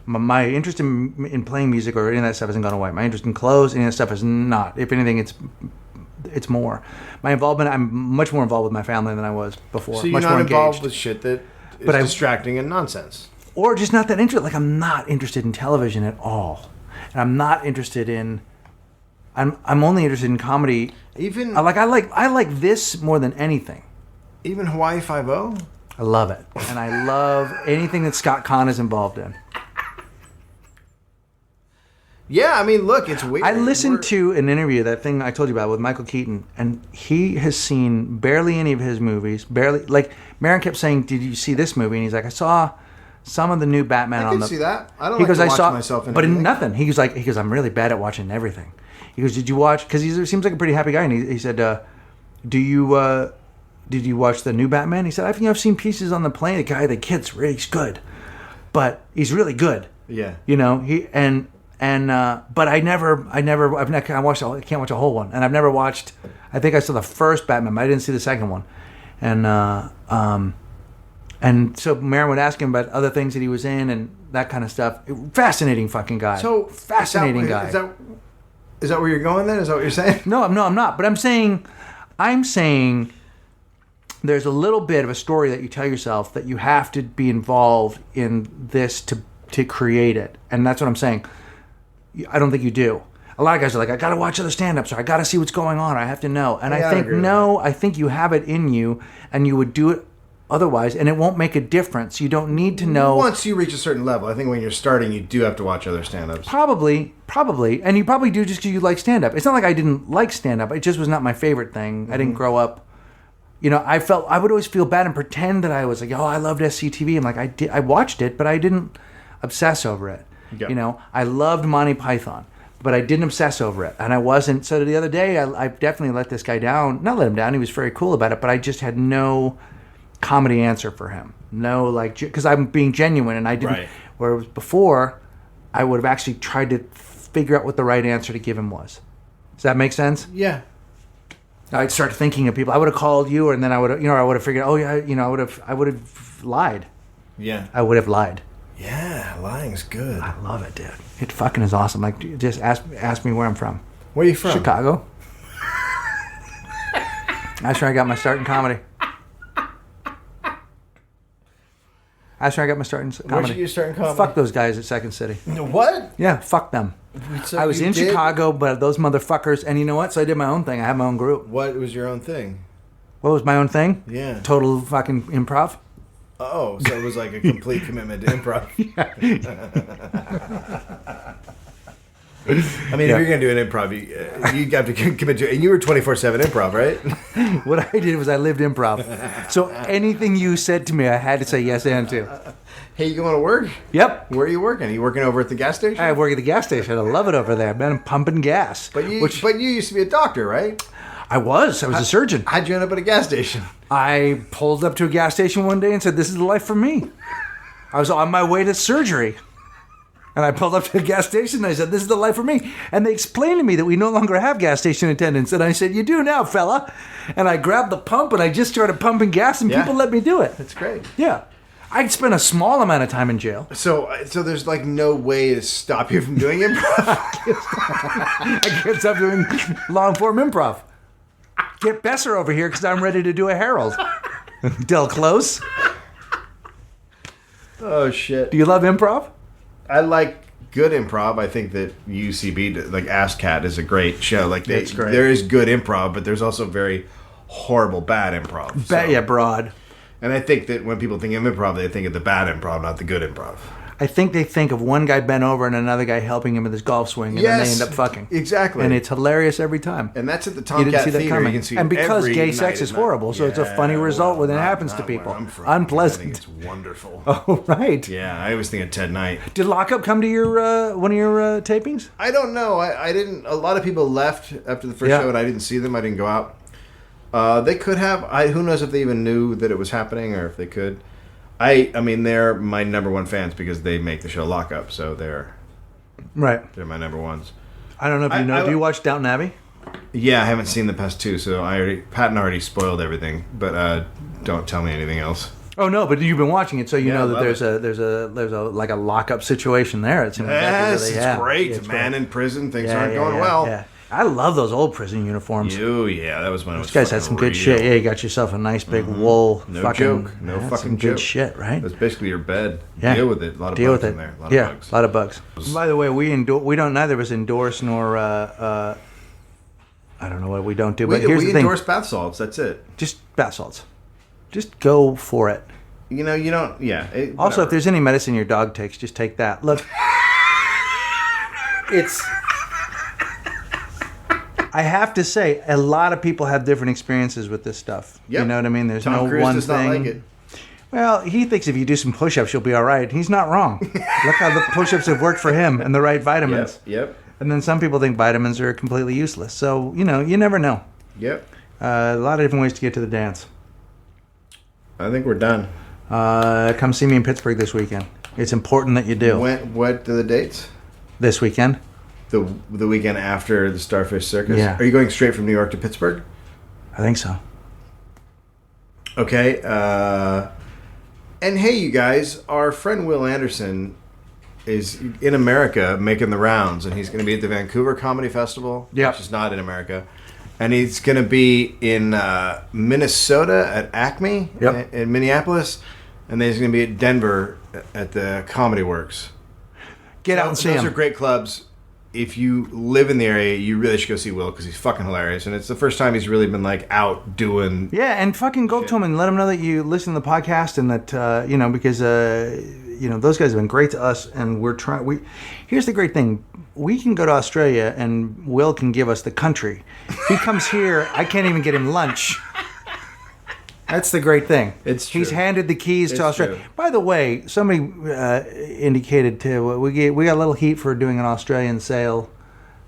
Speaker 1: My interest in playing music or any of that stuff hasn't gone away. My interest in clothes, any of that stuff is not. If anything, it's more. My involvement, I'm much more involved with my family than I was before.
Speaker 2: So you're
Speaker 1: much
Speaker 2: not
Speaker 1: more
Speaker 2: involved
Speaker 1: engaged.
Speaker 2: with shit that is distracting and nonsense.
Speaker 1: Or just not that interested. Like, I'm not interested in television at all. And I'm not interested in... I'm only interested in comedy.
Speaker 2: Even...
Speaker 1: I like this more than anything.
Speaker 2: Even Hawaii Five-0?
Speaker 1: I love it. And I love anything that Scott Conn is involved in.
Speaker 2: Yeah, I mean, look, it's weird.
Speaker 1: I listened to an interview, that thing I told you about with Michael Keaton, and he has seen barely any of his movies. Barely. Like, Marin kept saying, did you see this movie? And he's like, I saw some of the new Batman
Speaker 2: I can see that. I don't myself in
Speaker 1: but
Speaker 2: anything.
Speaker 1: in nothing. He goes, I'm really bad at watching everything. He goes, did you watch? Because he seems like a pretty happy guy. And he said, did you watch the new Batman? He said, I've seen pieces on the plane. The kid's good, but he's really good.
Speaker 2: Yeah.
Speaker 1: You know, but I can't watch a whole one, and I've never watched. I think I saw the first Batman, but I didn't see the second one, and And so Marin would ask him about other things that he was in and that kind of stuff. Fascinating fucking guy.
Speaker 2: So
Speaker 1: fascinating guy.
Speaker 2: Is that where you're going then? Is that what you're saying?
Speaker 1: No, I'm not. But I'm saying there's a little bit of a story that you tell yourself that you have to be involved in this to create it. And that's what I'm saying. I don't think you do. A lot of guys are like, I got to watch other stand-ups, or I got to see what's going on, or I have to know. And I think, no, I think you have it in you, and you would do it otherwise, and it won't make a difference. You don't need to know.
Speaker 2: Once you reach a certain level, I think when you're starting, you do have to watch other stand-ups.
Speaker 1: Probably. And you probably do just because you like stand-up. It's not like I didn't like stand-up. It just was not my favorite thing. Mm-hmm. I didn't grow up. I would always feel bad and pretend that I was like, oh, I loved SCTV. I'm like, I watched it, but I didn't obsess over it. Yep. I loved Monty Python, but I didn't obsess over it. And I wasn't. So the other day, I definitely let this guy down. Not let him down. He was very cool about it, but I just had no comedy answer for him. No, because I'm being genuine, and I didn't. Right. Whereas before, I would have actually tried to figure out what the right answer to give him was. Does that make sense?
Speaker 2: Yeah.
Speaker 1: I'd start thinking of people. I would have called you, and then I would have, I would have figured. Oh yeah, I would have lied.
Speaker 2: Yeah.
Speaker 1: I would have lied.
Speaker 2: Yeah, lying's good.
Speaker 1: I love it, dude. It fucking is awesome. Like, just ask me where I'm from.
Speaker 2: Where are you from?
Speaker 1: Chicago. That's where I got my start in comedy. That's where I got my start in comedy.
Speaker 2: Where did you start in comedy?
Speaker 1: Fuck those guys at Second City.
Speaker 2: What?
Speaker 1: Yeah, fuck them. So I was in Chicago, but those motherfuckers, and you know what? So I did my own thing. I had my own group.
Speaker 2: What was your own thing?
Speaker 1: What was my own thing?
Speaker 2: Yeah.
Speaker 1: Total fucking improv.
Speaker 2: Oh, so it was like a complete commitment to improv. I mean, if you're going to do an improv, you have to commit to it. And you were 24/7 improv, right?
Speaker 1: What I did was I lived improv. So anything you said to me, I had to say yes and to.
Speaker 2: Hey, you going to work?
Speaker 1: Yep.
Speaker 2: Where are you working? Are you working over at the gas station?
Speaker 1: I work at the gas station. I love it over there, man. I'm pumping gas.
Speaker 2: But you used to be a doctor, right?
Speaker 1: I was a surgeon.
Speaker 2: How'd you end up at a gas station?
Speaker 1: I pulled up to a gas station one day and said, this is the life for me. I was on my way to surgery. And I pulled up to a gas station and I said, this is the life for me. And they explained to me that we no longer have gas station attendants. And I said, you do now, fella. And I grabbed the pump and I just started pumping gas and people let me do it.
Speaker 2: That's great.
Speaker 1: Yeah. I'd spent a small amount of time in jail.
Speaker 2: So there's like no way to stop you from doing improv?
Speaker 1: I can't stop doing long-form improv. Get Besser over here because I'm ready to do a Herald. Del Close.
Speaker 2: Oh, shit.
Speaker 1: Do you love improv?
Speaker 2: I like good improv. I think that UCB, like Ass Cat, is a great show. Like
Speaker 1: That's great.
Speaker 2: There is good improv, but there's also very horrible bad improv.
Speaker 1: Yeah, broad.
Speaker 2: And I think that when people think of improv, they think of the bad improv, not the good improv.
Speaker 1: I think they think of one guy bent over and another guy helping him with his golf swing, and then they end up fucking.
Speaker 2: Exactly.
Speaker 1: And it's hilarious every time.
Speaker 2: And that's at the Tomcat Theater. You can see
Speaker 1: and because
Speaker 2: every
Speaker 1: gay sex is horrible, so it's a funny result when it happens to people. Unpleasant.
Speaker 2: I think it's wonderful.
Speaker 1: Oh, right.
Speaker 2: Yeah, I always think of Ted Knight.
Speaker 1: Did Lockup come to your one of your tapings?
Speaker 2: I don't know. I didn't. A lot of people left after the first show, and I didn't see them. I didn't go out. They could have. Who knows if they even knew that it was happening or if they could. I mean, they're my number one fans because they make the show Lockup, so they're
Speaker 1: right.
Speaker 2: They're my number ones.
Speaker 1: I don't know if you know. Do you watch Downton Abbey?
Speaker 2: Yeah, I haven't seen the past two, so Patton already spoiled everything. But don't tell me anything else.
Speaker 1: Oh no, but you've been watching it, so you know that there's a like a lockup situation there. It's
Speaker 2: it's great. It's man in prison, things aren't going well.
Speaker 1: Yeah. I love those old prison uniforms.
Speaker 2: Yeah, that was when
Speaker 1: those guys had some good shit. Yeah, you got yourself a nice big wool.
Speaker 2: No
Speaker 1: fucking,
Speaker 2: joke. No fucking
Speaker 1: some
Speaker 2: joke.
Speaker 1: good shit, right?
Speaker 2: That's basically your bed.
Speaker 1: Yeah.
Speaker 2: Deal with it. A lot of bugs in there. A lot of bugs.
Speaker 1: A lot of bugs. By the way, we don't. Neither of us endorse nor. I don't know what we don't do, but here's the thing.
Speaker 2: We endorse bath salts. That's it.
Speaker 1: Just bath salts. Just go for it.
Speaker 2: You know, you don't. Yeah.
Speaker 1: Also, if there's any medicine your dog takes, just take that. Look, it's. I have to say, a lot of people have different experiences with this stuff. Yep. You know what I mean? There's
Speaker 2: Tom Cruise
Speaker 1: one
Speaker 2: does
Speaker 1: thing.
Speaker 2: Not like it.
Speaker 1: Well, he thinks if you do some push-ups, you'll be all right. He's not wrong. Look how the push-ups have worked for him and the right vitamins.
Speaker 2: Yep.
Speaker 1: And then some people think vitamins are completely useless. So, you never know.
Speaker 2: Yep.
Speaker 1: A lot of different ways to get to the dance.
Speaker 2: I think we're done.
Speaker 1: Come see me in Pittsburgh this weekend. It's important that you do.
Speaker 2: What are the dates?
Speaker 1: This weekend.
Speaker 2: The weekend after the Starfish Circus?
Speaker 1: Yeah.
Speaker 2: Are you going straight from New York to Pittsburgh?
Speaker 1: I think so.
Speaker 2: Okay. And hey, you guys, our friend Will Anderson is in America making the rounds, and he's going to be at the Vancouver Comedy Festival, which is not in America. And he's going to be in Minnesota at Acme in Minneapolis, and then he's going to be at Denver at the Comedy Works.
Speaker 1: Get out and see him.
Speaker 2: Those are great clubs. If you live in the area, you really should go see Will because he's fucking hilarious, and it's the first time he's really been like out doing.
Speaker 1: Yeah, and fucking go to him and let him know that you listen to the podcast and that because those guys have been great to us, and we're trying. Here's the great thing: we can go to Australia, and Will can give us the country. If he comes here, I can't even get him lunch. That's the great thing.
Speaker 2: It's true.
Speaker 1: He's handed the keys to Australia. True. By the way, somebody indicated too. We got a little heat for doing an Australian sale,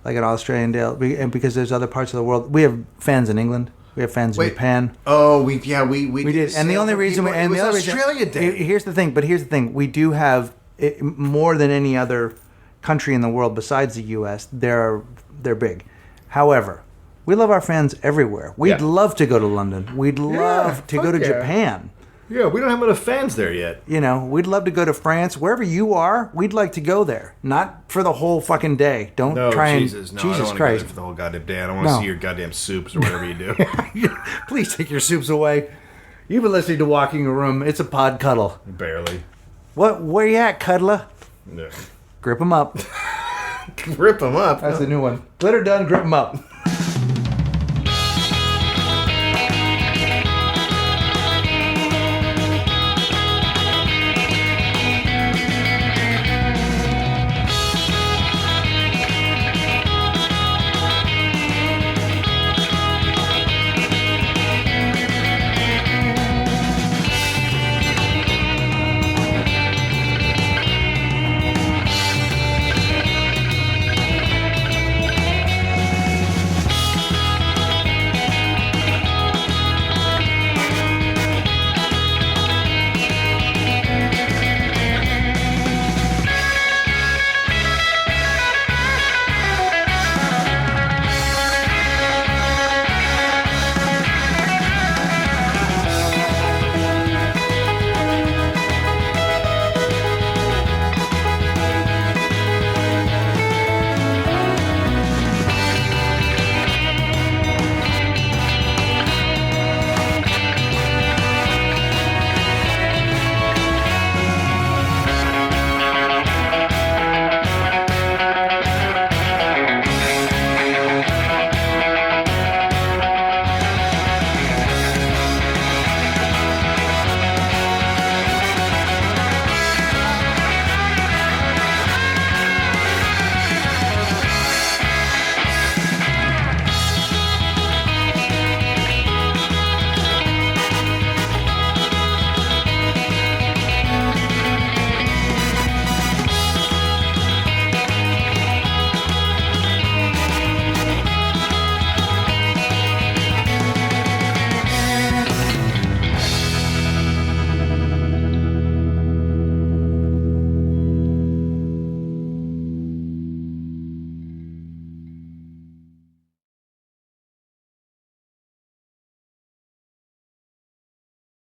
Speaker 1: like an Australian deal, and because there's other parts of the world. We have fans in England. We have fans in Japan.
Speaker 2: Oh, we did.
Speaker 1: And the only reason
Speaker 2: it was Australia Day.
Speaker 1: Here's the thing. We do have more than any other country in the world besides the U.S. They're big. However, we love our fans everywhere. We'd love to go to London. We'd love to go to Japan.
Speaker 2: Yeah, we don't have enough fans there yet.
Speaker 1: We'd love to go to France. Wherever you are, we'd like to go there. Not for the whole fucking day. Don't try and...
Speaker 2: Jesus Christ. I don't want to go there for the whole goddamn day. I don't want to see your goddamn soups or whatever you do.
Speaker 1: Please take your soups away. You've been listening to Walking a Room. It's a pod cuddle.
Speaker 2: Barely.
Speaker 1: Where you at, cuddler?
Speaker 2: No.
Speaker 1: Grip 'em up.
Speaker 2: Grip 'em up?
Speaker 1: That's the new one. Glitter done, grip 'em up.